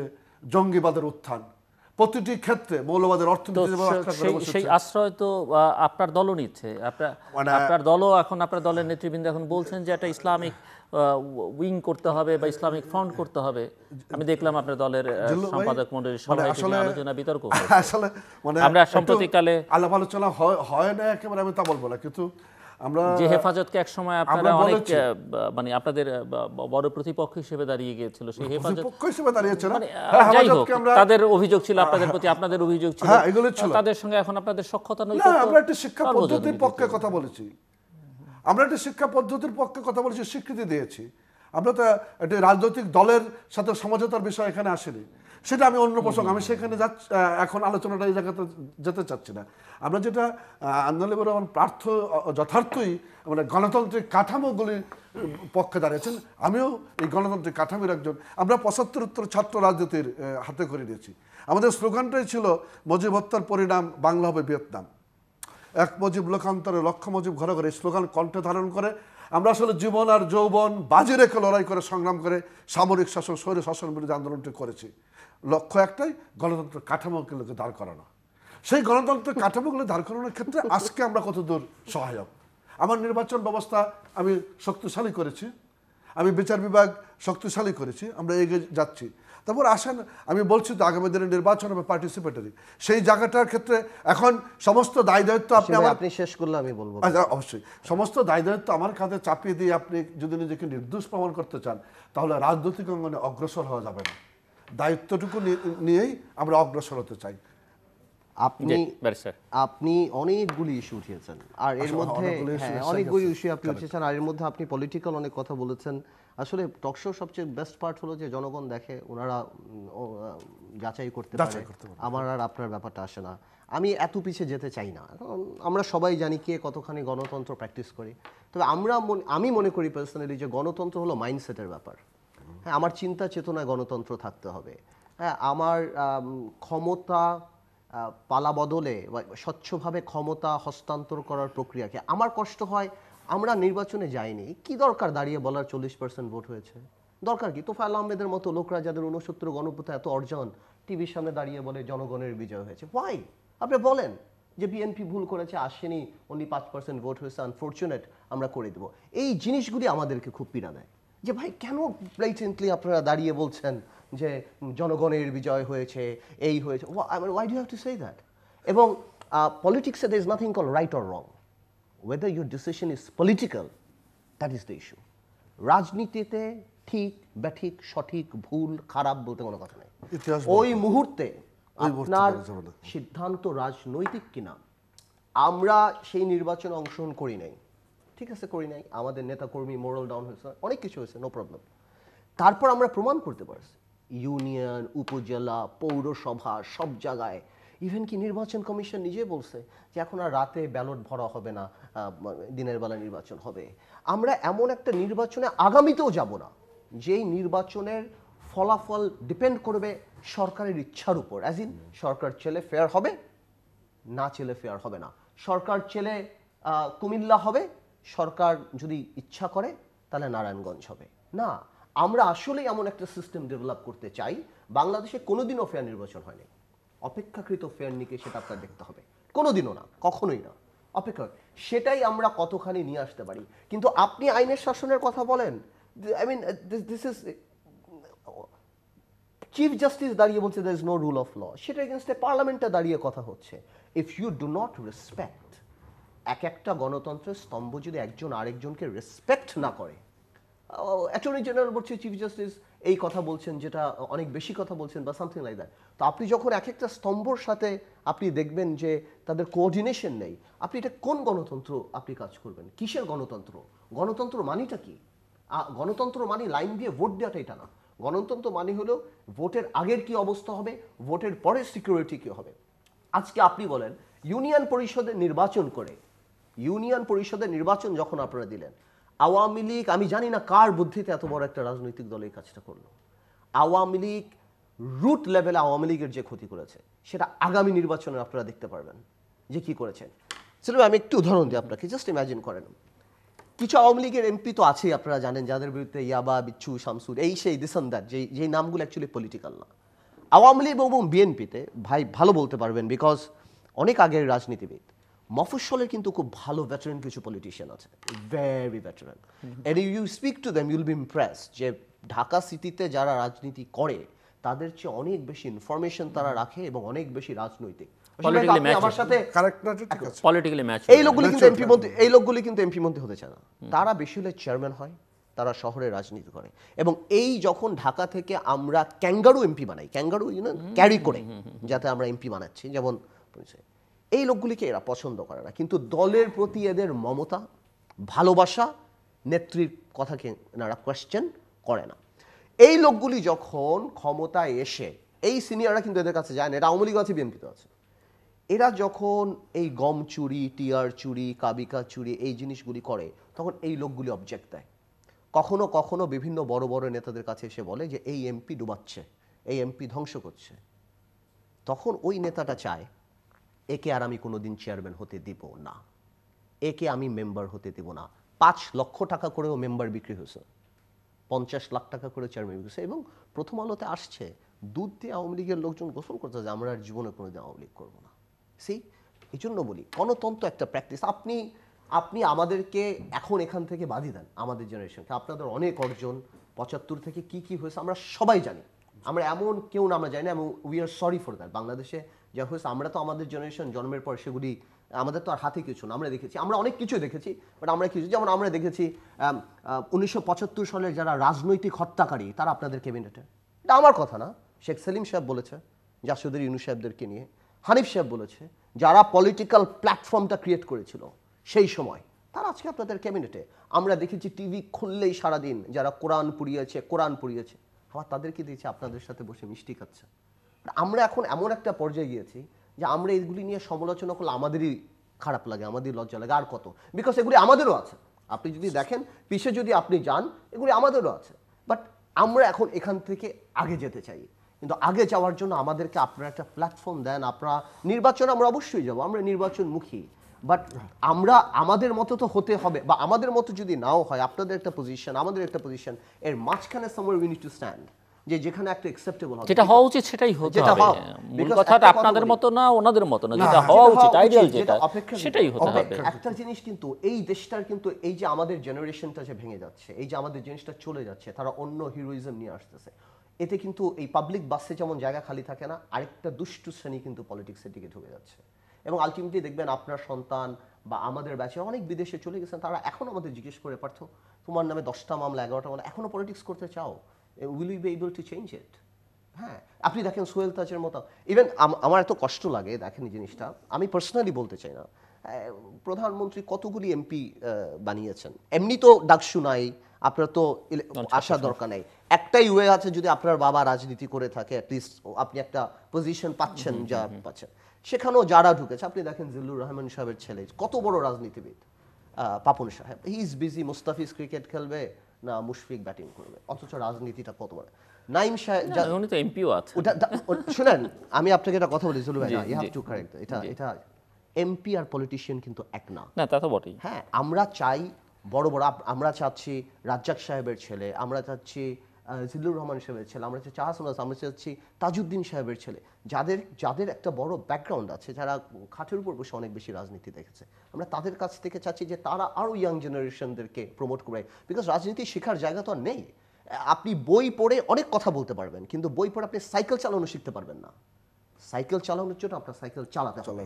জঙ্গিবাদের উত্থান, প্রতিটি ক্ষেত্রে মৌলবাদের তো অর্থনীতি সেই আশ্রয় তো আপনার দলও নিচ্ছে, আপনার দলও এখন, আপনার দলের নেতৃবৃন্দ এখন বলছেন যে একটা ইসলামিক উইং করতে হবে বা ইসলামিক ফ্রন্ট করতে হবে। আমি দেখলাম আপনার দলের সম্পাদক মণ্ডলীর সভায় আলোচনা বিতর্ক আসলে আমরা সম্প্রতিকালে আলাপ আলোচনা হয় না একেবারে, আমি তা বলবো না, কিন্তু আমরা যে হেফাজতকে এক সময় আপনারা অনেক মানে আপনাদের বড় প্রতিপক্ষ হিসেবে দাঁড়িয়ে গিয়েছিল, সেই হেফাজত পক্ষ হিসেবে দাঁড়িয়েছে না, যাই হোক, তাদের অভিযোগ ছিল আপনাদের প্রতি, আপনাদের অভিযোগ ছিল, এগুলো ছিল। তাদের সঙ্গে এখন আপনাদের সখ্যতা নয়। আমরা একটা শিক্ষা পদ্ধতির পক্ষে কথা বলেছি, আমরা একটা শিক্ষা পদ্ধতির পক্ষে কথা বলেছি, স্বীকৃতি দিয়েছি। আমরা তো একটা রাজনৈতিক দলের সাথে সমঝোতার বিষয় এখানে আসেনি, সেটা আমি অন্য প্রসঙ্গ, আমি সেখানে যাচ্ছি, এখন আলোচনাটা এই জায়গাতে যেতে চাচ্ছি না। আমরা যেটা আন্দোলন প্রার্থ যথার্থই মানে গণতান্ত্রিক কাঠামোগুলির পক্ষে দাঁড়িয়েছেন, আমিও এই গণতান্ত্রিক কাঠামোর একজন। আমরা 75 ছাত্র রাজনীতির হাতে করে নিয়েছি। আমাদের স্লোগানটাই ছিল মুজিব হত্যার পরিণাম বাংলা হবে ভিয়েতনাম, এক মুজিব লোকান্তরে লক্ষ মুজিব ঘরে ঘরে, স্লোগান কণ্ঠে ধারণ করে আমরা আসলে জীবন আর যৌবন বাজি রেখে লড়াই করে সংগ্রাম করে সামরিক শাসন স্বৈর শাসন বিরোধী আন্দোলনটি করেছি। লক্ষ্য একটাই, গণতন্ত্রের কাঠামোগুলোকে দাঁড় করানো। সেই গণতন্ত্রের কাঠামোগুলো দাঁড় করানোর ক্ষেত্রে আজকে আমরা কতদূর সহায়ক? আমার নির্বাচন ব্যবস্থা আমি শক্তিশালী করেছি, আমি বিচার বিভাগ শক্তিশালী করেছি, আমরা এগিয়ে যাচ্ছি। তারপর আসেন, আমি বলছি তো আগামী দিনের নির্বাচন হবে পার্টিসিপেটরি, সেই জায়গাটার ক্ষেত্রে এখন সমস্ত দায় দায়িত্ব আপনি শেষ করলে আমি বলবো। অবশ্যই সমস্ত দায় দায়িত্ব আমার কাঁধে চাপিয়ে দিয়ে আপনি যদি নিজেকে নির্দোষ প্রমাণ করতে চান, তাহলে রাজনৈতিক অঙ্গনে অগ্রসর হওয়া যাবে না। দায়িত্বটুকু নিয়েই আমরা অগ্রসর হতে চাই। আপনি অনেকগুলি ইস্যু উঠিয়েছেন, আর এর মধ্যে অনেকগুলি ইস্যু আপনি উঠিয়েছেন, আর এর মধ্যে আপনি পলিটিক্যাল অনেক কথা বলেছেন। আসলে টকশো সবচেয়ে বেস্ট পার্ট হলো যে জনগণ দেখে, ওনারা যাচাই করতে পারে, আমার আর আপনার ব্যাপারটা আসে না। আমি এত পিছিয়ে যেতে চাই না, আমরা সবাই জানি কে কতখানি গণতন্ত্র প্র্যাকটিস করি। তবে আমি মনে করি পার্সোনালি যে গণতন্ত্র হলো মাইন্ডসেটের ব্যাপার। হ্যাঁ, আমার চিন্তা চেতনায় গণতন্ত্র থাকতে হবে। হ্যাঁ, আমার ক্ষমতা পালা বদলে স্বচ্ছভাবে ক্ষমতা হস্তান্তর করার প্রক্রিয়াকে, আমার কষ্ট হয় আমরা নির্বাচনে যাইনি, কি দরকার দাঁড়িয়ে বলার 40% ভোট হয়েছে, দরকার কি? তোফায়েল আহমেদের মতো লোকরা যাদের 69 গণভোটে এত অর্জন, টিভির সামনে দাঁড়িয়ে বলে জনগণের বিজয় হয়েছে। হোয়াই? আপনি বলেন যে বিএনপি ভুল করেছে, আসেনি, অনলি 5% ভোট হয়েছে, আনফর্চুনেট, আমরা করে দেবো। এই জিনিসগুলি আমাদেরকে খুব পীড়া দেয় যে ভাই কেন ব্লাইটেন্টলি আপনারা দাঁড়িয়ে বলছেন যে জনগণের বিজয় হয়েছে, এই হয়েছে। Why do have to say that? এবং পলিটিক্সে দের is nothing call right or wrong, whether your decision is political, that is the issue. রাজনীতিতে ঠিক ব্যাঠিক সঠিক ভুল খারাপ বলতে কোনো কথা নেই, ওই মুহূর্তে আপনার সিদ্ধান্ত রাজনৈতিক কিনা। আমরা সেই নির্বাচনে অংশগ্রহণ করি নাই, ঠিক আছে, করি নাই, আমাদের নেতাকর্মী মোরাল ডাউন হয়েছে, অনেক কিছু হয়েছে, নো প্রবলেম। তারপর আমরা প্রমাণ করতে পারছি ইউনিয়ন, উপজেলা, পৌরসভা, সব জায়গায়, ইভেন কি নির্বাচন কমিশন নিজে বলছে যে এখন আর রাতে ব্যালট ভরা হবে না, দিনের বেলা নির্বাচন হবে। আমরা এমন একটা নির্বাচনে আগামীতেও যাব না যেই নির্বাচনের ফলাফল ডিপেন্ড করবে সরকারের ইচ্ছার উপর, অ্যাজ ইন সরকার চেলে ফেয়ার হবে, না চেলে ফেয়ার হবে না। সরকার চেলে কুমিল্লা হবে, সরকার যদি ইচ্ছা করে তাহলে নারায়ণগঞ্জ হবে না। আমরা আসলেই এমন একটা সিস্টেম ডেভেলপ করতে চাই বাংলাদেশে কোনোদিনও ফেয়ার নির্বাচন হয়নি, অপেক্ষাকৃত ফেয়ার নিকে সেটা আপনার দেখতে হবে, কোনোদিনও না, কখনোই না, অপেক্ষা, সেটাই আমরা কতখানি নিয়ে আসতে পারি। কিন্তু আপনি আইনের শাসনের কথা বলেন, I mean this is chief justice দাঁড়িয়ে বলছে there is no rule of law, সেটা এগেনস্টে পার্লামেন্টে দাঁড়িয়ে কথা হচ্ছে। If you do not respect, এক একটা গণতন্ত্রের স্তম্ভ যদি একজন আরেকজনকে রেসপেক্ট না করে, অ্যাটর্নি জেনারেল বলছে চিফ জাস্টিস এই কথা বলছেন যেটা অনেক বেশি কথা বলছেন বা সামথিং লাইক দ্যাট। তো আপনি যখন এক একটা স্তম্ভর সাথে আপনি দেখবেন যে তাদের কোঅর্ডিনেশন নেই, আপনি এটা কোন গণতন্ত্র আপনি কাজ করবেন? কিসের গণতন্ত্র? গণতন্ত্র মানিটা কি? গণতন্ত্র মানে লাইন দিয়ে ভোট দেওয়াটা এটা না। গণতন্ত্র মানে হলো ভোটের আগের কি অবস্থা হবে, ভোটের পরের সিকিউরিটি কি হবে। আজকে আপনি বলেন ইউনিয়ন পরিষদের নির্বাচন করে, ইউনিয়ন পরিষদের নির্বাচন যখন আপনারা দিলেন, আওয়ামী লীগ, আমি জানি না কার বুদ্ধিতে এত বড় একটা রাজনৈতিক দল এই কাজটা করলো। আওয়ামী লীগ রুট লেভেলে আওয়ামী লীগের যে ক্ষতি করেছে সেটা আগামী নির্বাচনে আপনারা দেখতে পারবেন যে কি করেছেন। সেটা আমি একটু উদাহরণ দিই আপনাকে, জাস্ট ইমাজিন করেন, কিছু আওয়ামী লীগের এমপি তো আছেই আপনারা জানেন, যাদের বিরুদ্ধে ইয়াবা, বিচ্ছু, শামসুর, এই সেই দিস এন্ড দ্যাট, যেই নামগুলো অ্যাকচুয়ালি পলিটিক্যাল না। আওয়ামী লীগ এবং বিএনপিতে ভাই ভালো বলতে পারবেন, বিকজ অনেক আগের রাজনীতিবিদ, মফস্বলের কিন্তু খুব ভালো ভেটারেন কিছু পলিটিশিয়ান আছে, very veteran, and you speak to them you'll be impress যে ঢাকা সিটিতে যারা রাজনীতি করে তাদের চেয়ে অনেক বেশি ইনফরমেশন তারা রাখে এবং অনেক বেশি রাজনৈতিক। আমার সাথে পলিটিক্যালি ম্যাচ, এই লোকগুলি কিন্তু এমপি মন্ত্রী, এই লোকগুলি কিন্তু এমপি মন্ত্রী হতে চায় না, তারা বেশি হলে চেয়ারম্যান হয়, তারা শহরে রাজনীতি করে। এবং এই যখন ঢাকা থেকে আমরা ক্যাঙ্গারু এমপি বানাই, ক্যাঙ্গারু ক্যারি করে যাতে আমরা এমপি বানাচ্ছি, যেমন এই লোকগুলিকে এরা পছন্দ করে না, কিন্তু দলের প্রতি এদের মমতা, ভালোবাসা, নেত্রীর কথাকে এনারা কোয়েশ্চেন করে না। এই লোকগুলি যখন ক্ষমতায় এসে, এই সিনিয়ররা কিন্তু এদের কাছে যায় না, এটা আওয়ামী লীগ আছে, বিএনপি তো আছে, এরা যখন এই গম চুরি, টিয়ার চুরি, কাবিকা চুরি এই জিনিসগুলি করে, তখন এই লোকগুলি অবজেক্ট দেয়। কখনো কখনো বিভিন্ন বড় বড় নেতাদের কাছে এসে বলে যে এই এমপি ডুবাচ্ছে, এই এমপি ধ্বংস করছে। তখন ওই নেতাটা চায় একে আর আমি কোনোদিন চেয়ারম্যান হতে দিব না, একে আমি মেম্বার হতে দিব না। 5 লক্ষ টাকা করেও মেম্বার বিক্রি হয়েছে, 50 লাখ টাকা করে চেয়ারম্যান বিক্রি হয়েছে, এবং প্রথম আলোতে আসছে দুধ দিয়ে আওয়ামী লীগের লোকজন গোসল করতে যে আমরা আর জীবনে কোনোদিন আওয়ামী লীগ করবো না। এই জন্য বলি গণতন্ত্র একটা প্র্যাকটিস। আপনি আমাদেরকে এখন এখান থেকে বাধি দেন, আমাদের জেনারেশনকে, আপনাদের অনেক অর্জন 75 থেকে কি কি হয়েছে আমরা সবাই জানি, আমরা এমন কেউ না আমরা জানি না, এবং we are sorry for that. বাংলাদেশে যা হয়েছে আমরা তো আমাদের জেনারেশন জন্মের পর সেগুলি আমাদের তো আর হাতে কিছু না, আমরা দেখেছি, আমরা অনেক কিছু দেখেছি, বাট আমরা কিছু, যেমন আমরা দেখেছি 1975 সালের যারা রাজনৈতিক হত্যাকারী তারা আপনাদের ক্যাবিনেটে, এটা আমার কথা না, শেখ সেলিম সাহেব বলেছে, জাসুদের ইউনূস সাহেবদেরকে নিয়ে, হানিফ সাহেব বলেছে, যারা পলিটিক্যাল প্ল্যাটফর্মটা ক্রিয়েট করেছিল সেই সময়, তারা আজকে আপনাদের ক্যাবিনেটে। আমরা দেখেছি টিভি খুললেই সারাদিন যারা কোরআন পুড়িয়েছে, আবার তাদেরকে দিয়েছে আপনাদের সাথে বসে মিষ্টি খাচ্ছে। আমরা এখন এমন একটা পর্যায়ে গিয়েছি যে আমরা এইগুলি নিয়ে সমালোচনা করলে আমাদেরই খারাপ লাগে, আমাদের লজ্জা লাগে, আর কত, বিকজ এগুলি আমাদেরও আছে। আপনি যদি দেখেন পিছিয়ে যদি আপনি যান, এগুলি আমাদেরও আছে, বাট আমরা এখন এখান থেকে আগে যেতে চাই। কিন্তু আগে যাওয়ার জন্য আমাদেরকে আপনারা একটা প্ল্যাটফর্ম দেন। আপনারা নির্বাচন, আমরা অবশ্যই যাব, আমরা নির্বাচনমুখী, বাট আমরা আমাদের মতো তো হতে হবে, বা আমাদের মতো যদি নাও হয়, আপনাদের একটা পজিশন, আমাদের একটা পজিশন, এর মাঝখানে somewhere we need to stand, যে যেখানে একটা অ্যাকসেপ্টেবল হবে, যেটা হওয়া উচিত সেটাই হতে হবে। মূল কথাটা আপনাদের মতো না, ওনাদের মতো না, যেটা হওয়া উচিত, আইডিয়াল যেটা, সেটাই হতে হবে। একটা জিনিস কিন্তু এই দেশটার কিন্তু এই যে আমাদের জেনারেশনটা যে ভেঙে যাচ্ছে, এই যে আমাদের জিনিসটা চলে যাচ্ছে, তারা অন্য হিরোইজম নিয়ে আসতেছে, এতে কিন্তু এই পাবলিক বাসে যেমন জায়গা খালি থাকে না, আরেকটা দুষ্টু শ্রেণী কিন্তু পলিটিক্সের দিকে ঢুকে যাচ্ছে। এবং আলটিমেটলি দেখবেন আপনার সন্তান বা আমাদের ব্যাচে অনেক বিদেশে চলে গেছেন, তারা এখন আমাদের জিজ্ঞেস করে, পার্থ তোমার নামে 10টা মামলা, 11টা মামলা, এখনো পলিটিক্স করতে চাও? Will you be able to change it? হ্যাঁ, আপনি দেখেন সোহেল তাজের মতো, ইভেন আমার এত কষ্ট লাগে দেখেন এই জিনিসটা, আমি পার্সোনালি বলতে চাই না, প্রধানমন্ত্রী কতগুলি এমপি বানিয়েছেন, এমনি তো ডাকসু নাই, আপনার তো আসার দরকার নেই, একটাই ওয়ে আছে, যদি আপনার বাবা রাজনীতি করে থাকে অ্যাটলিস্ট আপনি একটা পজিশন পাচ্ছেন, যা পাচ্ছেন, সেখানেও যারা ঢুকেছে, আপনি দেখেন জিল্লুর রহমান সাহেবের ছেলে কত বড় রাজনীতিবিদ, পাপন সাহেব, he is busy, Mustafiz cricket খেলবে না মুশফিক ব্যাটিং করবে, অথচ রাজনীতিটা কত বড়। নাইম সাহেব, উনি তো এমপিও আছে, শুনেন আমি আপনাকে একটা কথা বলি, জিল্লু ভাই, ইউ হ্যাভ টু কারেক্ট, এটা এমপি আর পলিটিশিয়ান কিন্তু এক না, না তা তো বটেই। হ্যাঁ, আমরা চাই বড় বড় আমরা চাচ্ছি রাজ্জাক সাহেবের ছেলে, আমরা চাচ্ছি জিল্লুর রহমান সাহেবের ছেলে, আমরা চাচ্ছি আহসান, আমরা চাচ্ছি তাজউদ্দিন সাহেবের ছেলে, যাদের একটা বড় ব্যাকগ্রাউন্ড আছে, যারা খাটের উপর বসে অনেক বেশি রাজনীতি দেখেছে। আমরা তাদের কাছ থেকে চাচ্ছি যে তারা আরও ইয়াং জেনারেশনদেরকে প্রমোট করে, বিকজ রাজনীতি শেখার জায়গা তো আর নেই। আপনি বই পড়ে অনেক কথা বলতে পারবেন, কিন্তু বই পড়ে আপনি সাইকেল চালানো শিখতে পারবেন না। সাইকেল চালানোর জন্য আপনার সাইকেল চালাতে হবে।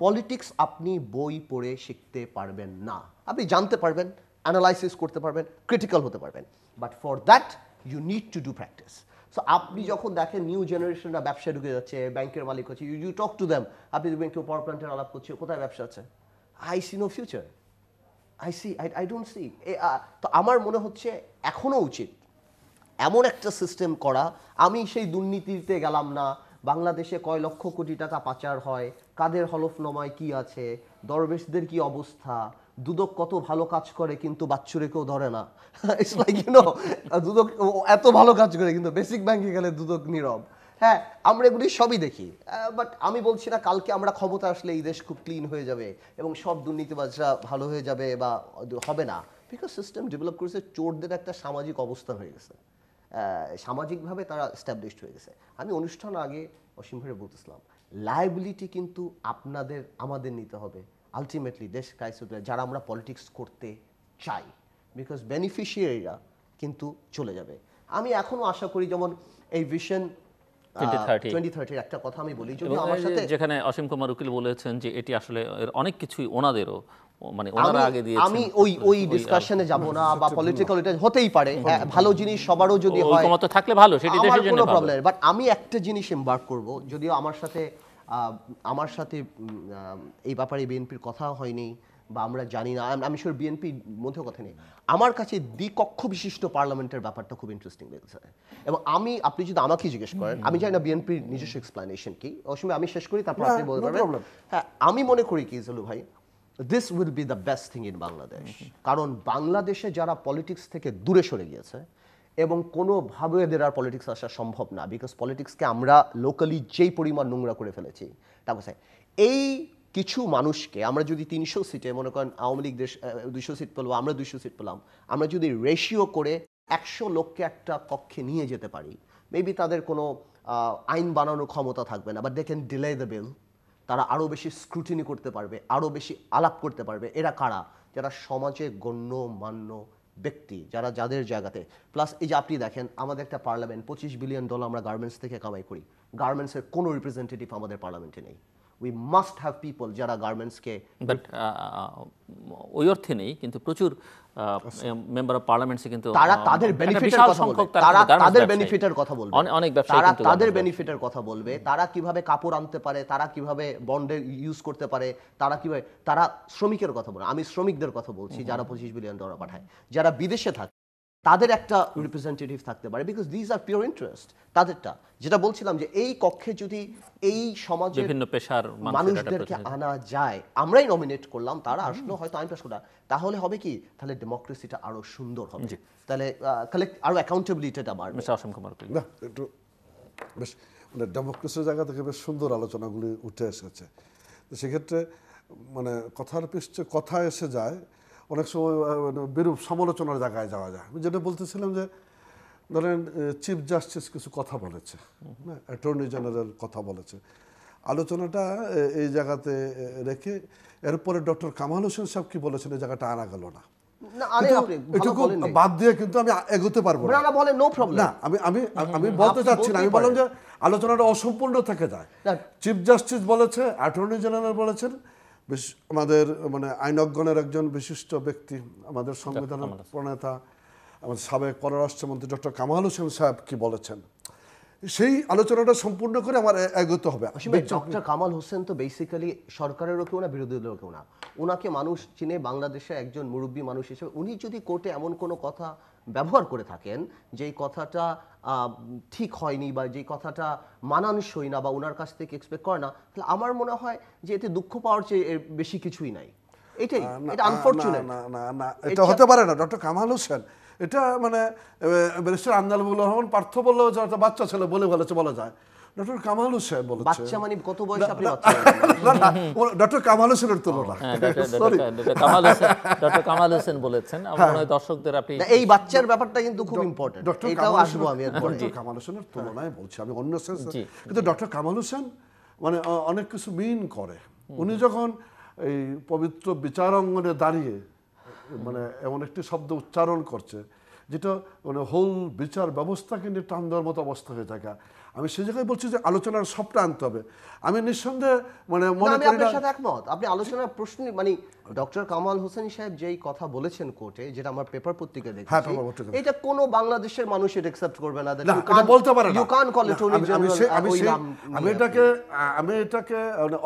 পলিটিক্স আপনি বই পড়ে শিখতে পারবেন না। আপনি জানতে পারবেন, অ্যানালাইসিস করতে পারবেন, ক্রিটিক্যাল হতে পারবেন, but for that you need to do practice. So আপনি যখন দেখেন নিউ জেনারেশনরা ব্যবসায় ঢুকে যাচ্ছে, ব্যাংকের মালিক হচ্ছে, ইউ টক টু দেম, আপনি দেখবেন কেউ পাওয়ার প্ল্যান্টের আলাপ করছে, কোথায় ব্যবসা আছে? I see no future, I don't see. তো আমার মনে হচ্ছে এখনো উচিত এমন একটা সিস্টেম করা। আমি সেই দুর্নীতিতে গেলাম না, বাংলাদেশে কয় লক্ষ কোটি টাকা পাচার হয়, কাদের হলফনামায় কি আছে, দরবেশদের কি অবস্থা, দুদক কত ভালো কাজ করে কিন্তু বাচ্চুরে কেউ ধরে না। ইটস লাইক দুদক এত ভালো কাজ করে কিন্তু বেসিক ব্যাংকে গেলে দুদক নীরব। হ্যাঁ, আমরা এগুলি সবই দেখি, বাট আমি বলছি না কালকে আমরা ক্ষমতা আসলে এই দেশ খুব ক্লিন হয়ে যাবে এবং সব দুর্নীতিবাজরা ভালো হয়ে যাবে, বা হবে না। বিকজ সিস্টেম ডেভেলপ করেছে, চোরদের একটা সামাজিক অবস্থান হয়ে গেছে, সামাজিকভাবে তারা এস্টাবলিশড হয়ে গেছে। আমি অনুষ্ঠান আগে অসীম ভাইরে বলতেছিলাম, লায়াবিলিটি কিন্তু আমাদের নিতে হবে আলটিমেটলি দেশ ক্রাইসিস, যারা আমরা পলিটিক্স করতে চাই, বিকজ বেনিফিশিয়ারিরা কিন্তু চলে যাবে। আমি এখনো আশা করি, যেমন এই ভিশন 2030 একটা কথা আমি বলি, যদি আমার সাথে, যেখানে অসীম কুমার উকিল বলেছেন যে এটি আসলে অনেক কিছুই ওনাদেরও, মানে ওনারা আগে দিয়েছেন, আমি ওই ডিসকাশনে যাব না, বা পলিটিক্যাল, এটা হতেই পারে, ভালো জিনিস সবারও যদি হয়, ঐকমত্য থাকলে ভালো, সেটি দেশের জন্য ভালো। প্রবলেম, বাট আমি একটা জিনিস এমবার্ক করব, যদিও আমার সাথে এই ব্যাপারে বিএনপির কথা হয়নি, বা আমরা জানি না, আমি শিওর বিএনপির মধ্যেও কথা নেই। আমার কাছে দ্বিকক্ষ বিশিষ্ট পার্লামেন্টের ব্যাপারটা খুব ইন্টারেস্টিং লেগেছে, এবং আপনি যদি আমাকে জিজ্ঞেস করেন, আমি জানি না বিএনপির নিজস্ব এক্সপ্লেনেশন কি, ওই সময় আমি শেষ করি, তারপর আপনি বলতে পারবেন। হ্যাঁ, আমি মনে করি কি জলু ভাই, this will be the best thing in Bangladesh. কারণ বাংলাদেশে যারা পলিটিক্স থেকে দূরে সরে গিয়েছে, এবং কোনোভাবে এদের আর পলিটিক্স আসা সম্ভব না, বিকজ পলিটিক্সকে আমরা লোকালি যেই পরিমাণ নোংরা করে ফেলেছি, তা কোথায় এই কিছু মানুষকে আমরা যদি 300 সিটে, মনে করেন আওয়ামী লীগ 200 সিট পেল, আমরা 200 সিট পেলাম, আমরা যদি রেশিও করে 100 লোককে একটা কক্ষে নিয়ে যেতে পারি, মেবি তাদের কোনো আইন বানানোর ক্ষমতা থাকবে না, but they can delay the bill. তারা আরও বেশি স্ক্রুটিনি করতে পারবে, আরও বেশি আলাপ করতে পারবে। এরা কারা? যারা সমাজে গণ্যমান্য ব্যক্তি, যাদের জায়গাতে, প্লাস এই যে আপনি দেখেন আমাদের একটা পার্লামেন্ট, $25 বিলিয়ন আমরা গার্মেন্টস থেকে কামাই করি, গার্মেন্টসের কোনো রিপ্রেজেন্টেটিভ আমাদের পার্লামেন্টে নেই। উই মাস্ট হ্যাভ পিপল যারা গার্মেন্টসকে, বাট ওই অর্থে নেই, কিন্তু প্রচুর মেম্বার অফ পার্লামেন্টসে কিন্তু তারা তাদের বেনিফিটের কথা বলবে, তাদের বেনিফিটের কথা বলবে, অনেক ব্যবসায়ী কিন্তু তাদের বেনিফিটের কথা বলবে, তারা কিভাবে কাপড় আনতে পারে, তারা কিভাবে বন্ডে ইউজ করতে পারে, তারা শ্রমিকের কথা বলে। আমি শ্রমিকদের কথা বলছি, যারা $25 বিলিয়ন পাঠায়, যারা বিদেশে থাকে, তাদের একটা রিপ্রেজেন্টেটিভ থাকতে পারে, because this are pure interest তাদেরটা। যেটা বলছিলাম যে এই কক্ষে যদি এই সমাজের বিভিন্ন পেশার মানুষদেরকে আনা যায়, আমরাই নমিনেট করলাম, তারা আসলে হয়তো আইন পাস করা, তাহলে হবে কি, তাহলে ডেমোক্রেসিটা আরো সুন্দর হবে, তাহলে আরো অ্যাকাউন্টেবিলিটিটা বাড়বে। অসীম কুমার উকিল, না একটু বেশ, মানে ডেমোক্রেসির জায়গা থেকে বেশ সুন্দর আলোচনাগুলি উঠে এসেছে। তো সেক্ষেত্রে মানে কথার পৃষ্ঠে কথা এসে যায়, অনেক সময় বিরূপ সমালোচনার জায়গায় যাওয়া যায়। আমি যেটা বলতেছিলাম যে ধরেন চিফ জাস্টিস কিছু কথা বলেছে, অ্যাটর্নি জেনারেল কথা বলেছে, আলোচনাটা এই জায়গাতে রেখে এরপরে ডক্টর কামাল হোসেন সাহেব কি বলেছেন এই জায়গাটা আনা গেল না, এটুকু বাদ দিয়ে কিন্তু আমি এগোতে পারবো না। আমি বলতে চাচ্ছি না, আমি বললাম যে আলোচনাটা অসম্পূর্ণ থেকে যায়। চিফ জাস্টিস বলেছে, অ্যাটর্নি জেনারেল বলেছেন, আমাদের মানে আইনজ্ঞনের একজন বিশিষ্ট ব্যক্তি, আমাদের সংবিধানের প্রণেতা, আমাদের সাবেক পররাষ্ট্রমন্ত্রী ডক্টর কামাল হোসেন সাহেব কি বলেছেন, সেই আলোচনাটা সম্পূর্ণ করে আমার এগোতে হবে। ডক্টর কামাল হোসেন তো বেসিক্যালি সরকারেরও কেউ না, বিরোধী দলেরও কেউ না, ওনাকে মানুষ চিনে বাংলাদেশে একজন মুরব্বী মানুষ হিসেবে। উনি যদি কোর্টে এমন কোনো কথা ব্যবহার করে থাকেন যেই কথাটা ঠিক হয়নি, বা যেই কথাটা মানানসই না, বা ওনার কাছ থেকে এক্সপেক্ট করে না, তাহলে আমার মনে হয় যে এতে দুঃখ পাওয়ার চেয়ে এর বেশি কিছুই নাই। এটাই, এটা আনফরচুনেট। না এটা হতে পারে না। ডক্টর কামাল হোসেন এটা মানে ব্যারিস্টার আন্দালুল রহমান পার্থ বললেও বাচ্চা ছেলে বলে বলেছে বলা যায়, ডক্টর কামাল হোসেন বলেছে বাচ্চা মানে কত বয়স আপনি বাচ্চা ডক্টর কামাল হোসেনের তুলনা ডক্টর কামাল হোসেন বলেছেন, আমার মনে হয় দর্শকদের আপনি এই বাচ্চার ব্যাপারটা কিন্তু খুব ইম্পর্টেন্ট, ডক্টর এটাও আসবো আমি এরপরে। ডক্টর কামাল হোসেনের তুলনায় বলছি আমি অন্য সেন্সে, কিন্তু ডক্টর কামাল হোসেন মানে অনেক কিছু মিন করে। উনি যখন এই পবিত্র বিচার অঙ্গনে দাঁড়িয়ে মানে এমন একটি শব্দ উচ্চারণ করছে যেটা মানে হোল বিচার ব্যবস্থাকে নিয়ে টান দেওয়ার মতো অবস্থা হয়ে থাকে, আমি সেই জায়গায় বলছি যে আলোচনার সবটা আনতে হবে। আমি নিঃসন্দেহে মানে মনে আমি করি আপনার না সাথে একমত। আপনি আলোচনার প্রশ্ন মানে ডক্টর কামাল হোসেন সাহেব যেই কথা বলেছেন কোর্টে, যেটা আমার পেপার পত্রিকায় দেখেছি, পেপার পত্রিকায়। এটা কোনো বাংলাদেশের মানুষ এটা অ্যাকসেপ্ট করবে না। না, এটা বলতে পারে না। You can call it attorney general. আমি এটাকে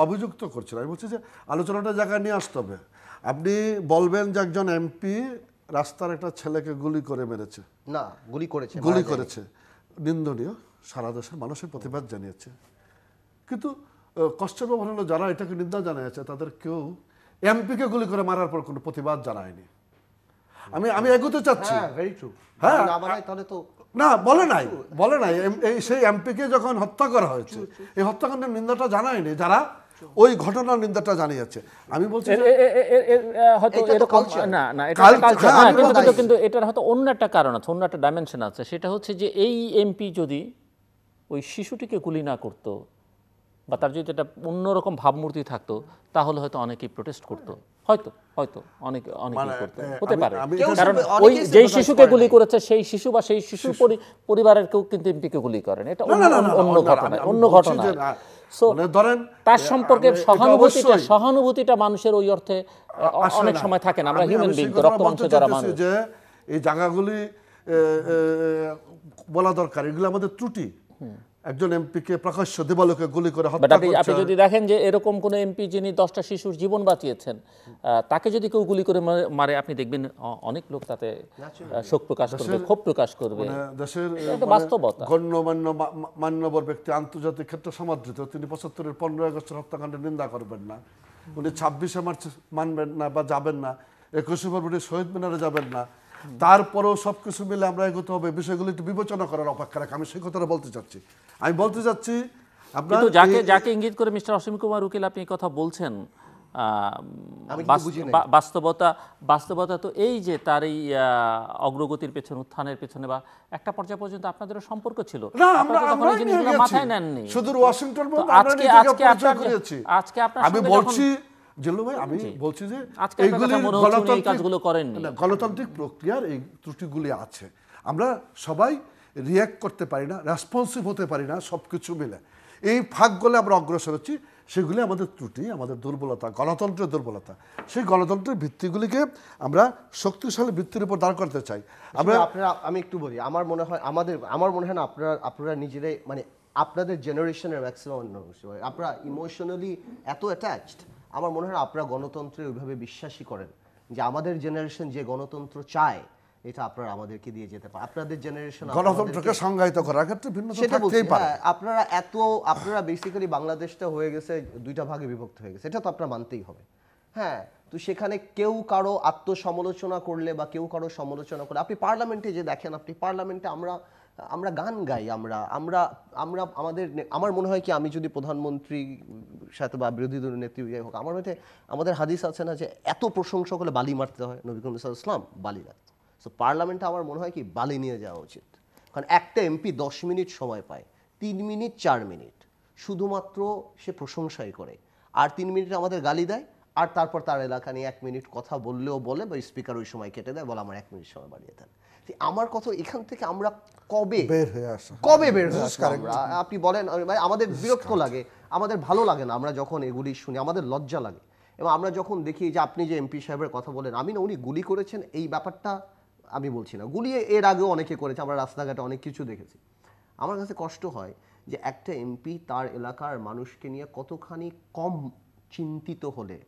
অভিযুক্ত করছি না, আমি বলছি যে আলোচনাটা জায়গায় নিয়ে আসতে হবে। আপনি বলবেন যে একজন এমপি রাস্তার একটা ছেলেকে গুলি করে মেরেছে, না গুলি করেছে, নিন্দনীয়, সারা দেশের মানুষের প্রতিবাদ জানিয়েছে, কিন্তু কষ্টের ব্যাপার হলো যারা এটাকে নিন্দা জানিয়েছে তাদের কেউ এমপিকে গুলি করে মারার পর কোনো প্রতিবাদ জানায়নি। আমি এগোতে চাচ্ছি। Very true. হ্যাঁ, না বানাই তাহলে তো না বলে নাই এই সেই এমপিকে যখন হত্যা করা হয়েছে এই হত্যাকাণ্ডের নিন্দাটা জানায়নি যারা ওই ঘটনার নিন্দাটা জানিয়েছে। আমি বলছি হয়তো এরকম না না, এটা কালচার, কিন্তু এটার হয়তো অন্য একটা কারণ আছে, অন্য একটা ডাইমেনশন আছে। সেটা হচ্ছে যে এই এমপি যদি ওই শিশুটিকে গুলি না করতো বা তার যদি একটা অন্যরকম ভাবমূর্তি থাকতো তাহলে হয়তো অনেকেই প্রোটেস্ট করতো, হয়তো অনেকেই করতো, হতে পারে। কারণ ওই যেই শিশুকে গুলি করেছে সেই শিশু বা সেই শিশুর পরিবারের কেউ কিন্তু এমপিকে গুলি করেন, এটা অন্য ঘটনা। সো তার সম্পর্কে সহানুভূতিটা মানুষের ওই অর্থে অনেক সময় থাকে না। আমরা হিউম্যান বিং, রক্ত মাংস যারা মানুষ, যে এই জায়গাগুলি বলা দরকার, এগুলো আমাদের ত্রুটি। একজন এমপিকে প্রকাশ্য দিবালোকে গুলি করে হত্যা করছে। আপনি যদি দেখেন যে এরকম কোন এমপি যিনি 10টা শিশুর জীবন বাঁচিয়েছেন, তাকে যদি কেউ গুলি করে মারে, আপনি দেখবেন অনেক লোক তাতে শোক প্রকাশ করবে, ক্ষোভ প্রকাশ করবে। দেশের বাস্তবতা, গণ্যমান্য মান্যবর ব্যক্তি, আন্তর্জাতিক ক্ষেত্রে সমাদৃত, তিনি 75-এর 15 আগস্টের হত্যাকাণ্ডের নিন্দা করবেন না, উনি 26শে মার্চ মানবেন না বা যাবেন না, 21শে ফেব্রুয়ারি শহীদ মিনারে যাবেন না, তারপরেও সবকিছু মিলে আমরা এগোতে হবে, বিষয়গুলো একটু বিবেচনা করার অপেক্ষা রাখে। আমি সেই কথাটা বলতে চাচ্ছি। কিন্তু যাকে ইঙ্গিত করে মিস্টার অসীম কুমার উকিল আপনি কথা বলছেন, বাস্তবতা তো এই যে তার এই অগ্রগতির পেছনে, উত্থানের পেছনে বা একটা পর্যায় পর্যন্ত আপনাদেরও সম্পর্ক ছিল, মাথায় নেননি। শুধু ওয়াশিংটন আজকে আমি বলছি জিল্লু ভাই, আমি বলছি যে গণতান্ত্রিক প্রক্রিয়ার এই ত্রুটিগুলি আছে। আমরা সবাই রিয়্যাক্ট করতে পারি না, রেসপন্সিভ হতে পারি না, সবকিছু মিলে এই ফাঁকগুলো আমরা অগ্রসর হচ্ছি, সেগুলি আমাদের ত্রুটি, আমাদের দুর্বলতা, গণতন্ত্রের দুর্বলতা। সেই গণতন্ত্রের ভিত্তিগুলিকে আমরা শক্তিশালী ভিত্তির উপর দাঁড় করতে চাই। আমি একটু বলি, আমার মনে হয় না আপনারা নিজেরাই মানে আপনাদের জেনারেশনের ম্যাক্সিমাম আপনারা ইমোশনালি এত অ্যাটাচড। আমার মনে হয় আপনারা গণতন্ত্রে ওইভাবে বিশ্বাসী করেন যে আমাদের জেনারেশন যে গণতন্ত্র চায় এটা আপনারা আমাদেরকে দিয়ে যেতে পারে। আপনাদের জেনারেশন গণতন্ত্রকে সংজ্ঞায়িত করার ক্ষেত্রে ভিন্নতা থাকতেই পারে। আপনারা বেসিক্যালি বাংলাদেশটা হয়ে গেছে দুইটা ভাগে বিভক্ত হয়ে গেছে, এটা তো আপনারা মানতেই হবে। হ্যাঁ, তো সেখানে কেউ কারো আত্মসমালোচনা করলে বা কেউ কারো সমালোচনা করলে, আপনি পার্লামেন্টে যে দেখেন, আপনি পার্লামেন্টে আমরা গান গাই, আমার মনে হয় কি, আমি যদি প্রধানমন্ত্রীর সাথে বা বিরোধী দলের নেত্রী হোক, আমার মতে আমাদের হাদিস আছে না যে এত প্রশংসা করলে বালি মারতে হয়, নবী করিম সাল্লাল্লাহু আলাইহি ওয়াসাল্লাম বালি রাখত। সো পার্লামেন্টে আমার মনে হয় কি বালি নিয়ে যাওয়া উচিত, কারণ একটা এমপি 10 মিনিট সময় পায়, 3 মিনিট 4 মিনিট শুধুমাত্র সে প্রশংসাই করে, আর 3 মিনিট আমাদের গালি দেয়, আর তারপর তার এলাকা নিয়ে 1 মিনিট কথা বললেও বলে, বা স্পিকার ওই সময় কেটে দেয়, বলে আমার 1 মিনিট সময় বাড়িয়ে দেন। আমার কথা এখান থেকে আমরা কবে বের হয়ে আসা, আপনি বলেন। আমাদের বিরক্ত লাগে, আমাদের ভালো লাগে না আমরা যখন এগুলি শুনি, আমাদের লজ্জা লাগে। এবং আমরা যখন দেখি যে আপনি যে এমপি সাহেবের কথা বলেন, আমি না উনি গুলি করেছেন এই ব্যাপারটা আমি বলছি না, গুলি এর আগেও অনেকে করেছে, আমরা রাস্তাঘাটে অনেক কিছু দেখেছি। আমার কাছে কষ্ট হয় যে একটা এমপি তার এলাকার মানুষকে নিয়ে কতখানি কম চিন্তিত হলে,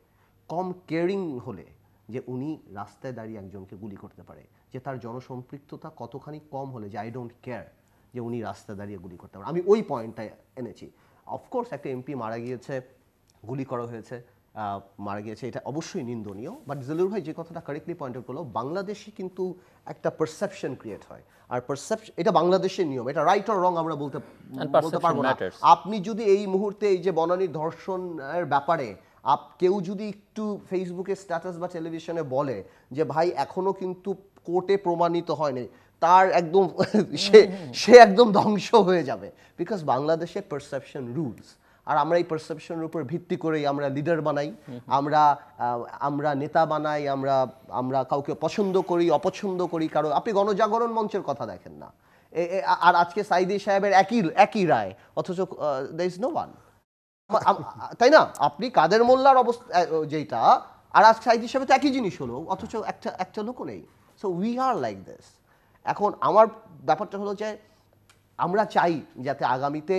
কম কেয়ারিং হলে যে উনি রাস্তায় দাঁড়িয়ে একজনকে গুলি করতে পারে, যে তার জনসম্পৃক্ততা কতখানি কম হলে যে আই ডোন্ট কেয়ার যে উনি রাস্তায় দাঁড়িয়ে গুলি করতে পারে। আমি ওই পয়েন্টটা এনেছি। অফকোর্স একটা এমপি মারা গিয়েছে, গুলি করা হয়েছে, মারা গিয়েছে, এটা অবশ্যই নিন্দনীয়। বাট জলিল ভাই যে কথাটা কারেক্টলি পয়েন্ট আউট করলো, বাংলাদেশে কিন্তু একটা পারসেপশন ক্রিয়েট হয়, আর পারসেপশন এটা বাংলাদেশের নিয়ম, এটা রাইট অর রং আমরা বলতে পারবো না। আপনি যদি এই মুহূর্তে এই যে বনানীর ধর্ষণের ব্যাপারে কেউ যদি একটু ফেসবুকে স্ট্যাটাস বা টেলিভিশনে বলে যে ভাই এখনো কিন্তু কোর্টে প্রমাণিত হয়নি, তার একদম সে একদম ধ্বংস হয়ে যাবে। বিকজ বাংলাদেশে পারসেপশন রুলস, আর আমরা এই পারসেপশনের উপর ভিত্তি করেই আমরা লিডার বানাই, আমরা নেতা বানাই, আমরা কাউকে পছন্দ করি, অপছন্দ করি কারো। আপনি গণজাগরণ মঞ্চের কথা দেখেন না, আর আজকে সাইদি সাহেবের একই রায়, অথচ there is no one, তাই না? আপনি কাদের মোল্লার অবস্থা যেটা, আর আজ সাইদি সাহেব তো একই জিনিস হলো, অথচ একটা লোকও নেই। So we are like this. এখন আমার ব্যাপারটা হলো যে আমরা চাই যাতে আগামীতে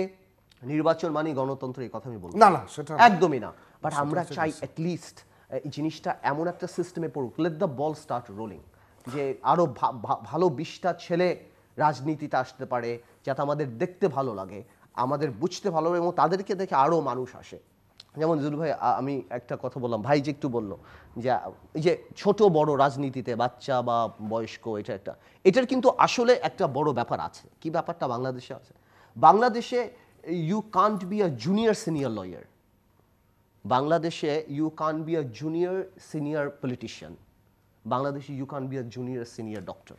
নির্বাচন মানে গণতন্ত্র, এই কথা আমি বলবো না, সেটা একদমই না। বাট আমরা চাই অ্যাটলিস্ট এই জিনিসটা এমন একটা সিস্টেমে পড়ুক, let the ball start rolling, যে আরো ভালো 20টা ছেলে রাজনীতিতে আসতে পারে, যাতে আমাদের দেখতে ভালো লাগে, আমাদের বুঝতে ভালো লাগে, এবং তাদেরকে দেখে আরো মানুষ আসে। যেমন জুল ভাই, আমি একটা কথা বললাম, ভাই যে একটু বললো যে এই যে ছোট বড় রাজনীতিতে বাচ্চা বা বয়স্ক, এটার কিন্তু আসলে একটা বড় ব্যাপার আছে। কি ব্যাপারটা বাংলাদেশে আছে? বাংলাদেশে you can't be a junior senior lawyer. বাংলাদেশে you can't be a junior senior politician. বাংলাদেশে you can't be a junior senior doctor.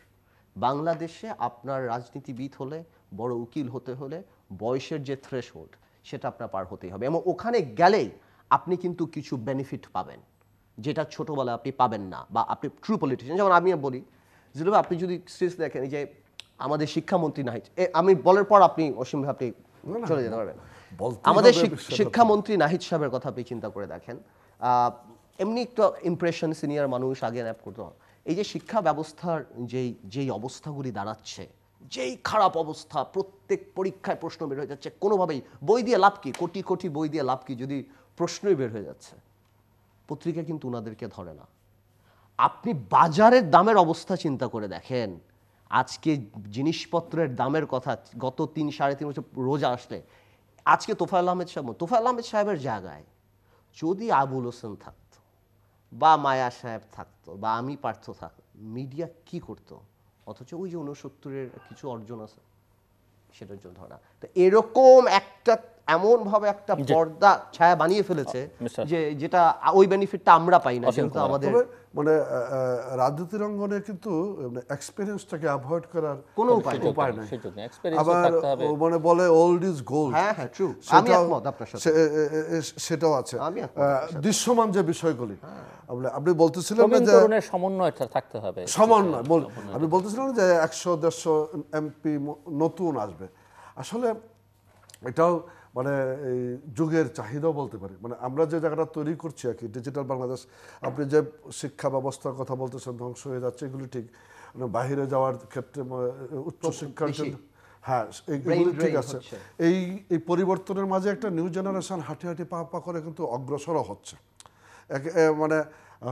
বাংলাদেশে আপনার রাজনীতিবিদ হলে, বড় উকিল হতে হলে বয়সের যে থ্রেশহোল্ড সেটা আপনার পার হতেই হবে, এবং ওখানে গেলেই আপনি কিন্তু কিছু বেনিফিট পাবেন যেটা ছোটবেলায় আপনি পাবেন না, বা আপনি ট্রু পলিটিশিয়ান। যেমন আমি বলি, যেটা আপনি যদি সিরিয়াস দেখেন, যে আমাদের শিক্ষামন্ত্রী নাহিদ, আমি বলার পর আপনি অসীম ভাই আপনি চলে যেতে পারবেন। আমাদের শিক্ষামন্ত্রী নাহিদ সাহেবের কথা আপনি চিন্তা করে দেখেন, এমনি একটা ইমপ্রেশন, সিনিয়র মানুষ, আগে ন্যাপ করতে হয়। এই যে শিক্ষা ব্যবস্থার যেই অবস্থাগুলি দাঁড়াচ্ছে, যেই খারাপ অবস্থা, প্রত্যেক পরীক্ষায় প্রশ্ন বের হয়ে যাচ্ছে, কোনোভাবেই বই দিয়ে লাভ কি, কোটি কোটি বই দিয়ে লাভ কি যদি প্রশ্নই বের হয়ে যাচ্ছে, পত্রিকা কিন্তু ওনাদেরকে ধরে না। আপনি বাজারের দামের অবস্থা চিন্তা করে দেখেন, আজকে জিনিসপত্রের দামের কথা গত 3-3.5 বছর রোজা আসলে, আজকে তোফায়েল আহমেদ সাহেবের জায়গায় যদি আবুল হোসেন থাকতো, বা মায়া সাহেব থাকতো, বা আমি পার্থ থাকতো, মিডিয়া কি করতো? অথচ ওই যে 69-এর কিছু অর্জন আছে সেটার জন্য ধরা। তো এরকম এমনভাবে একটা পর্দা ছায়া বানিয়ে ফেলেছে যে যেটা ওই বেনিফিটটা আমরা পাই না, কিন্তু আমাদের মানে রাজনীতির অঙ্গনে কিন্তু এক্সপেরিয়েন্সটাকে অ্যাভয়েড করার কোনো উপায় নাই। আবার মানে বলে ওল্ড ইজ গোল্ড, হ্যাঁ হ্যাঁ ট্রু, আমি একমত আপনার সাথে, সেটাও আছে। দৃশ্যমান যে বিষয়গুলি আপনি বলতেছিলেন না যে সমন্বয়টা থাকতে হবে, সমন্বয় আপনি বলতেছিলেন যে 100-150 এমপি নতুন আসবে, আসলে এটাও মানে এই যুগের চাহিদাও বলতে পারি। মানে আমরা যে জায়গাটা তৈরি করছি আর কি, ডিজিটাল বাংলাদেশ, আপনি যে শিক্ষা ব্যবস্থার কথা বলতেছেন ধ্বংস হয়ে যাচ্ছে, এগুলি ঠিক, মানে বাহিরে যাওয়ার ক্ষেত্রে উচ্চশিক্ষার জন্য, হ্যাঁ এইগুলি ঠিক আছে। এই পরিবর্তনের মাঝে একটা নিউ জেনারেশন হাঁটি হাঁটি পা পা করে কিন্তু অগ্রসরও হচ্ছে, মানে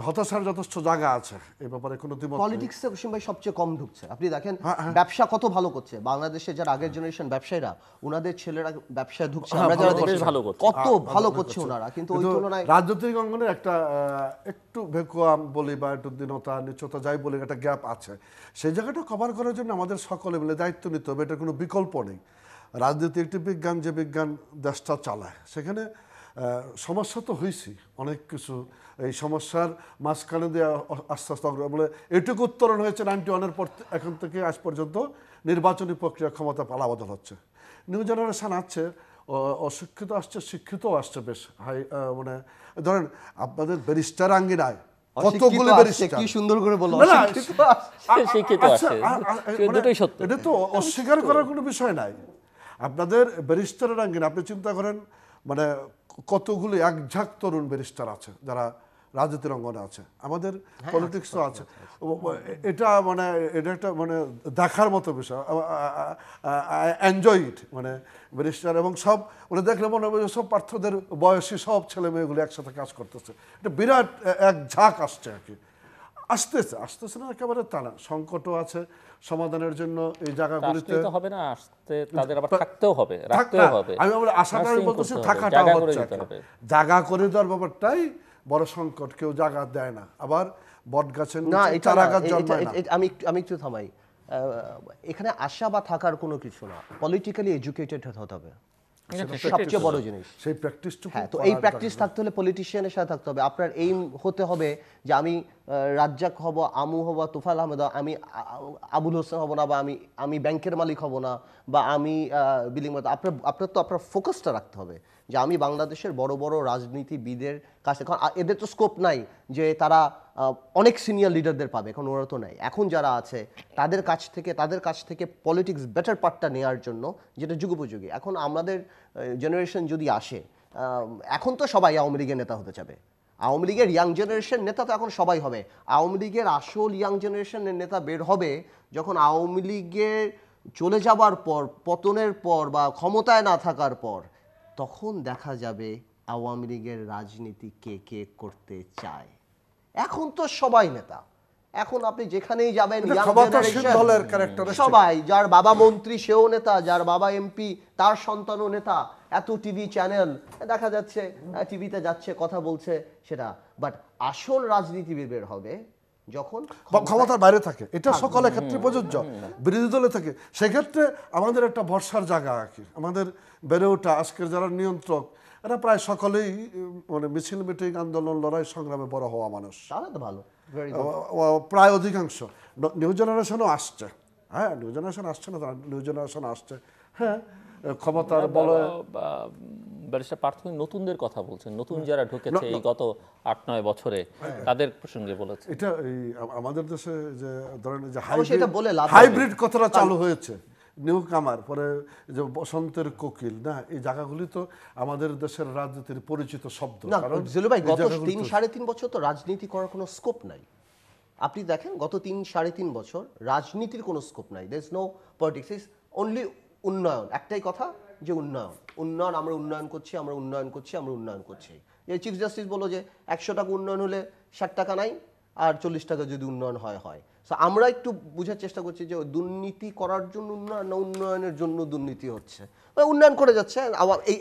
হতাশার যথেষ্ট জায়গা আছে এই ব্যাপারে কোনো দ্বিমত নেই। পলিটিক্সে অসীম ভাই সবচেয়ে কম ঢুকছে। আপনি দেখেন ব্যবসা কত ভালো করছে বাংলাদেশে, যারা আগের জেনারেশন ব্যবসায়ীরা, ওনাদের ছেলেরা ব্যবসায় ঢুকছে, আমরা যারা দেখছি কত ভালো করছে ওনারা, কিন্তু ওই তুলনায় রাজনৈতিক অঙ্গনে একটা একটু ভেকুয়াম বলি বা একটু দীনতা নিচতা যাই বলি, একটা গ্যাপ আছে। সেই জায়গাটা কভার করার জন্য আমাদের সকলে মিলে দায়িত্ব নিতে হবে, এটার কোনো বিকল্প নেই। রাজনীতি একটি বিজ্ঞান, যে বিজ্ঞান দেশটা চালায়, সেখানে সমস্যা তো হয়েছি অনেক কিছু, এই সমস্যার মাঝখানে দিয়ে আস্তে আস্তে বলে এটুকু উত্তরণ হয়েছে 91-এর পর, এখন থেকে আজ পর্যন্ত নির্বাচনী প্রক্রিয়া ক্ষমতা পালাবদল হচ্ছে। নিউ জেনারেশন আসছে, অশিক্ষিত আসছে, শিক্ষিতও আসছে বেশ হাই, মানে ধরেন আপনাদের ব্যারিস্টার আঙ্গিনায় কতগুলো ব্যারিস্টার, কি সুন্দর করে বলল, শিক্ষিত আছে, এটা তো অস্বীকার করার কোনো বিষয় নাই। আপনাদের ব্যারিস্টারের আঙ্গিনা আপনি চিন্তা করেন, মানে কতগুলো একঝাঁক তরুণ ব্যারিস্টার আছে যারা রাজনীতির অঙ্গনে আছে, আমাদের পলিটিক্সও আছে। এটা একটা মানে দেখার মতো বিষয়, এনজয় ইট, মানে ব্যারিস্টার এবং সব মানে দেখলে মনে হবে সব পার্থদের বয়সী সব ছেলে মেয়েগুলো একসাথে কাজ করতেছে, এটা বিরাট এক ঝাঁক আসছে আর কি। আসতেছে না একেবারে তা না, সংকটও আছে, সমাধানের জন্য এই জায়গাগুলিতে হবে না, আসতে তাদের আবার থাকতেও হবে, রাখতেও হবে। আমি আশাটা বলতেছি থাকাটাও হচ্ছে, জায়গা করে দেওয়ার ব্যাপারটাই বড় সংকট, কেউ জাগাত দেয় না, আবার বট গাছের না নিচে এটা চারা না, গাছ জন্মায় না। আমি একটু থামাই। এখানে আসা বা থাকার কোনো কিছু না, পলিটিক্যালি এডুকেটেড হতে হবে, সবচেয়ে বড় জিনিস। সেই প্র্যাকটিসটুকু হ্যাঁ, তো এই প্র্যাকটিস থাকতে হলে পলিটিশিয়ানের সাথে থাকতে হবে। আপনার এইম হতে হবে যে আমি রাজ্জাক হব, আমু হব, তোফাল আহমেদ, আমি আবুল হোসেন হব না, বা আমি ব্যাংকের মালিক হব না, বা আমি বিলিং। আপনার ফোকাসটা রাখতে হবে যে আমি বাংলাদেশের বড় বড় রাজনীতিবিদের কাছে, এখন এদের তো স্কোপ নাই যে তারা অনেক সিনিয়র লিডারদের পাবে, এখন ওরা তো নাই। এখন যারা আছে তাদের কাছ থেকে পলিটিক্স বেটার পার্টটা নেওয়ার জন্য, যেটা যুগোপযোগী। এখন আমাদের জেনারেশন যদি আসে, এখন তো সবাই আওয়ামী লীগের নেতা হতে চাবে। আওয়ামী লীগের ইয়াং জেনারেশন নেতা তো এখন সবাই হবে। আওয়ামী লীগের আসল ইয়াং জেনারেশনের নেতা বের হবে যখন আওয়ামী লীগের চলে যাবার পর, পতনের পর, বা ক্ষমতায় না থাকার পর, তখন দেখা যাবে আওয়ামী লীগের রাজনীতি কে কে করতে চায়। এখন তো সবাই নেতা, এখন আপনি যেখানেই যাবেন সবাই, যার বাবা মন্ত্রী সেও নেতা, যার বাবা এমপি তার সন্তানও নেতা। এত টিভি চ্যানেল দেখা যাচ্ছে, টিভিতে যাচ্ছে, কথা বলছে সেটা। বাট আসল রাজনীতিবিদ বের হবে যখন ক্ষমতার বাইরে থাকে। এটা সকলের ক্ষেত্রে প্রযোজ্য, বিরোধী দলে থাকে। সেক্ষেত্রে আমাদের একটা ভরসার জায়গা আর কি, আমাদের বেড়ে ওঠা। আজকের যারা নিয়ন্ত্রক এরা প্রায় সকলেই মানে মিছিল মিটিং, আন্দোলন, লড়াই সংগ্রামে বড় হওয়া মানুষ, তাহলে তো ভালো, প্রায় অধিকাংশ। নিউ জেনারেশনও আসছে, হ্যাঁ নিউ জেনারেশন আসছে না, নিউ জেনারেশন আসছে, হ্যাঁ ক্ষমতার বলে। ব্যারিস্টার পার্থ নতুনদের কথা বলছেন, নতুন যারা ঢুকেছে এই গত 8-9 বছরে, তাদের প্রসঙ্গে বলেছে। এটা এই আমাদের দেশে যে ধরেন যে হাইব্রিড কথাটা চালু হয়েছে, নিউ কামার, পরে যে বসন্তের কোকিল, না এই জায়গাগুলি তো আমাদের দেশের রাজনীতির পরিচিত শব্দ। কারণ জিলু ভাই, গত 3-3.5 বছর তো রাজনীতি করার কোনো স্কোপ নাই। আপনি দেখেন গত 3-3.5 বছর রাজনীতির কোনো স্কোপ নাই। There is no politics, is only উন্নয়ন। একটাই কথা যে উন্নয়ন, আমরা উন্নয়ন করছি, আমরা উন্নয়ন করছি। যে চিফ জাস্টিস বললো যে 100 টাকা উন্নয়ন হলে 60 টাকা নাই, আর 40 টাকা যদি উন্নয়ন হয়। সো আমরা একটু বোঝার চেষ্টা করছি যে দুর্নীতি করার জন্য উন্নয়ন না উন্নয়নের জন্য দুর্নীতি হচ্ছে, উন্নয়ন করে যাচ্ছে।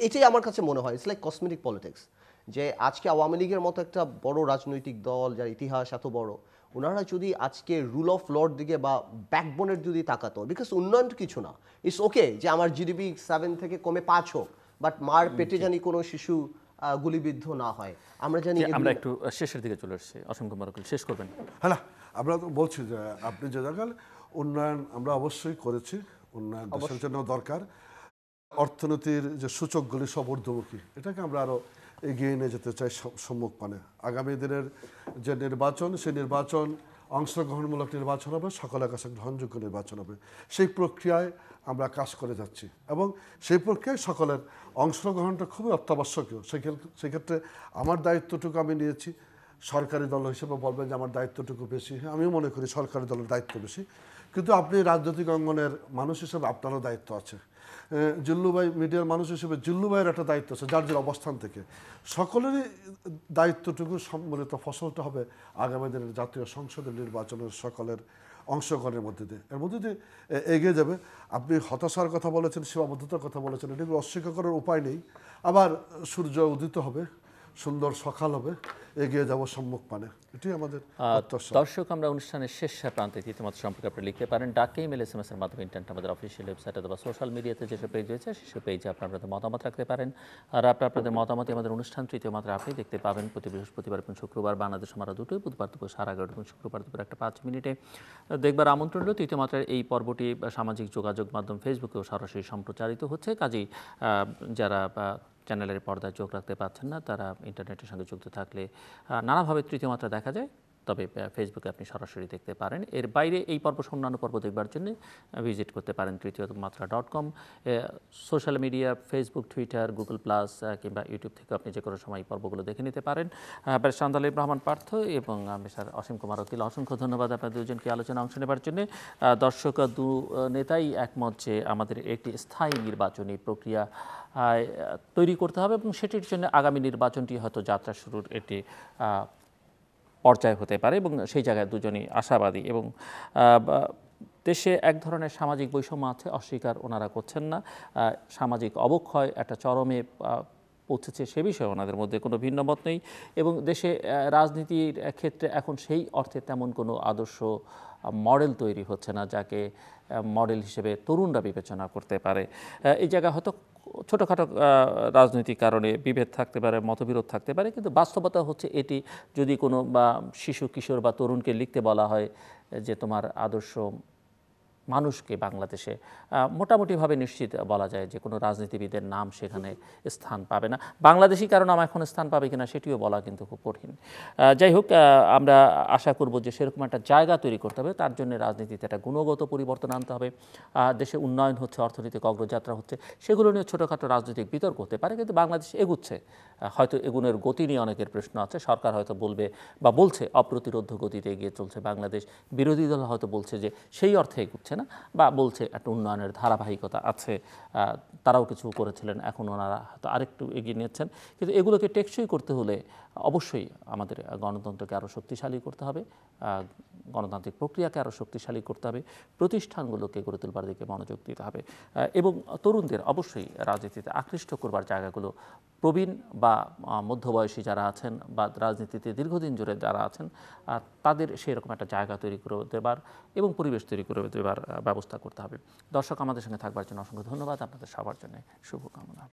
এটাই আমার কাছে মনে হয় ইটস লাইক কসমেটিক পলিটিক্স। যে আজকে আওয়ামী লীগের মতো একটা বড় রাজনৈতিক দল, যার ইতিহাস এত বড়, ওনারা যদি আজকে রুল অফ লর দিকে বা ব্যাকবোনের যদি তাকাতো, বিকজ উন্নয়ন কিছু না, ইটস ওকে যে আমার জিডিপি 7 থেকে কমে 5 হোক, বাট মার পেটে জানি কোনো শিশু গুলিবিদ্ধ না হয়। আমরা জানি। আমরা একটু শেষের দিকে চলে এসেছি, অসংখ্য মারকুল, শেষ করবেন। হ্যাঁ, আমরা তো বলছি যে আপনি যে জায়গায় উন্নয়ন আমরা অবশ্যই করেছি, উন্নয়ন দেশের জন্য দরকার। অর্থনীতির যে সূচকগুলি সব ঊর্ধ্বমুখী, এটাকে আমরা আরও এগিয়ে নিয়ে যেতে চাই সম্মুখপানে। আগামী দিনের যে নির্বাচন, সেই নির্বাচন অংশগ্রহণমূলক নির্বাচন হবে, সকলের কাছে গ্রহণযোগ্য নির্বাচন হবে। সেই প্রক্রিয়ায় আমরা কাজ করে যাচ্ছি এবং সেই প্রক্রিয়ায় সকলের অংশগ্রহণটা খুবই অত্যাবশ্যকীয়। সেক্ষেত্রে আমার দায়িত্বটুকু আমি নিয়েছি। সরকারি দল হিসেবে বলবেন যে আমার দায়িত্বটুকু বেশি, আমিও মনে করি সরকারি দলের দায়িত্ব বেশি, কিন্তু আপনি রাজনৈতিক অঙ্গনের মানুষ হিসেবে আপনারও দায়িত্ব আছে। জিল্লু ভাই মিডিয়ার মানুষ হিসেবে জিল্লু ভাইয়ের একটা দায়িত্ব আছে, যার যার অবস্থান থেকে সকলেরই দায়িত্বটুকু সম্মিলিত ফসলটা হবে আগামী দিনের জাতীয় সংসদের নির্বাচনের সকলের অংশগ্রহণের মধ্যে দিয়ে, এর মধ্যে দিয়ে এগিয়ে যাবে। আপনি হতাশার কথা বলেছেন, সীমাবদ্ধতার কথা বলেছেন, এগুলো অস্বীকার করার উপায় নেই। আবার সূর্য উদিত হবে, সুন্দর সকাল হবে, এগিয়ে যাব সম্মুখপানে, এটাই আমাদের প্রত্যাশা। দর্শক, আমরা অনুষ্ঠানের শেষ প্রান্তে ইতিমধ্যে সম্পর্কে আপনি লিখতে পারেন ডাকে, ইমেল, SMS এর মাধ্যমে, ইন্টারনেট, আমাদের অফিসিয়াল ওয়েবসাইট অথবা সোশ্যাল মিডিয়াতে যেসব পেজ রয়েছে সেসব পেজে আপনারা আপনাদের মতামত রাখতে পারেন। আর আপনাদের মতামতে আমাদের অনুষ্ঠান তৃতীয় মাত্রা আপনি দেখতে পাবেন প্রতি বৃহস্পতিবার এবং শুক্রবার বাংলাদেশ আমার 2টোয়, বুধবার দুপুর 11:30 এবং শুক্রবার দুপুর 1:05 দেখবার আমন্ত্রণ রইল। তৃতীয় মাত্রার এই পর্বটি সামাজিক যোগাযোগ মাধ্যম ফেসবুকেও সরাসরি সম্প্রচারিত হচ্ছে, কাজেই যারা চ্যানেলের পর্দায় চোখ রাখতে পারছেন না, তারা ইন্টারনেটের সঙ্গে যুক্ত থাকলে নানাভাবে তৃতীয় মাত্রা দেখা যায়, তবে ফেসবুকে আপনি সরাসরি দেখতে পারেন। এর বাইরে এই পর্ব অন্যান্য পর্ব দেখবার জন্য ভিজিট করতে পারেন তৃতীয়মাত্রা.com। Social media, Facebook, Twitter, Google plus কিংবা ইউটিউব থেকে আপনি যে কোনো সময় এই পর্বগুলো দেখে নিতে পারেন। ব্যারিস্টার আন্দোলন রহমান পার্থ এবং মিস্টার অসীম কুমার উকিল, অসংখ্য ধন্যবাদ আপনাদের দুজনকে আলোচনা অংশ নেবার জন্য। দর্শক দু নেতাই একমত যে আমাদের একটি স্থায়ী নির্বাচনী প্রক্রিয়া তৈরি করতে হবে এবং সেটির জন্য আগামী নির্বাচনটি হয়তো যাত্রা শুরুর একটি পর্যায় হতে পারে এবং সেই জায়গায় দুজনই আশাবাদী। এবং দেশে এক ধরনের সামাজিক বৈষম্য আছে, অস্বীকার ওনারা করছেন না। সামাজিক অবক্ষয় একটা চরমে পৌঁছেছে সে বিষয়ে ওনাদের মধ্যে কোনো ভিন্ন মত নেই এবং দেশে রাজনীতির ক্ষেত্রে এখন সেই অর্থে তেমন কোনো আদর্শ মডেল তৈরি হচ্ছে না যাকে মডেল হিসেবে তরুণরা বিবেচনা করতে পারে। এই জায়গায় হয়তো ছোটোখাটো রাজনৈতিক কারণে বিভেদ থাকতে পারে, মতবিরোধ থাকতে পারে, কিন্তু বাস্তবতা হচ্ছে এটি যদি কোনো বা শিশু কিশোর বা তরুণকে লিখতে বলা হয় যে তোমার আদর্শ মানুষকে বাংলাদেশে মোটামুটিভাবে নিশ্চিত বলা যায় যে কোনো রাজনীতিবিদের নাম সেখানে স্থান পাবে না। বাংলাদেশি কারণ নাম এখন স্থান পাবে কিনা সেটিও বলা কিন্তু খুব কঠিন। যাই হোক, আমরা আশা করব যে সেরকম একটা জায়গা তৈরি করতে হবে, তার জন্য রাজনীতিতে একটা গুণগত পরিবর্তন আনতে হবে। দেশে উন্নয়ন হচ্ছে, অর্থনৈতিক অগ্রযাত্রা হচ্ছে, সেগুলো নিয়ে ছোটোখাটো রাজনৈতিক বিতর্ক হতে পারে, কিন্তু বাংলাদেশ এগুচ্ছে। হয়তো এগুনের গতি নিয়ে অনেকের প্রশ্ন আছে, সরকার হয়তো বলবে বা বলছে অপ্রতিরোধ্য গতিতে এগিয়ে চলছে বাংলাদেশ, বিরোধী দল হয়তো বলছে যে সেই অর্থে এগুচ্ছে না, বা বলছে একটা উন্নয়নের ধারাবাহিকতা আছে, তারাও কিছু করেছিলেন, এখন ওনারা হয়তো আরেকটু এগিয়ে নিচ্ছেন। কিন্তু এগুলোকে টেকসই করতে হলে অবশ্যই আমাদের গণতন্ত্রকে আরও শক্তিশালী করতে হবে, গণতান্ত্রিক প্রক্রিয়াকে আরও শক্তিশালী করতে হবে, প্রতিষ্ঠানগুলোকে গড়ে তোলবার দিকে মনোযোগ দিতে হবে এবং তরুণদের অবশ্যই রাজনীতিতে আকৃষ্ট করবার জায়গাগুলো প্রবীণ বা মধ্যবয়সী যারা আছেন বা রাজনীতিতে দীর্ঘদিন জুড়ে যারা আছেন তাদের সেরকম একটা জায়গা তৈরি করে দেবার এবং পরিবেশ তৈরি করে দেবার ব্যবস্থা করতে হবে। দর্শক, আমাদের সঙ্গে থাকবার জন্য অসংখ্য ধন্যবাদ, আপনাদের সবার জন্য শুভকামনা।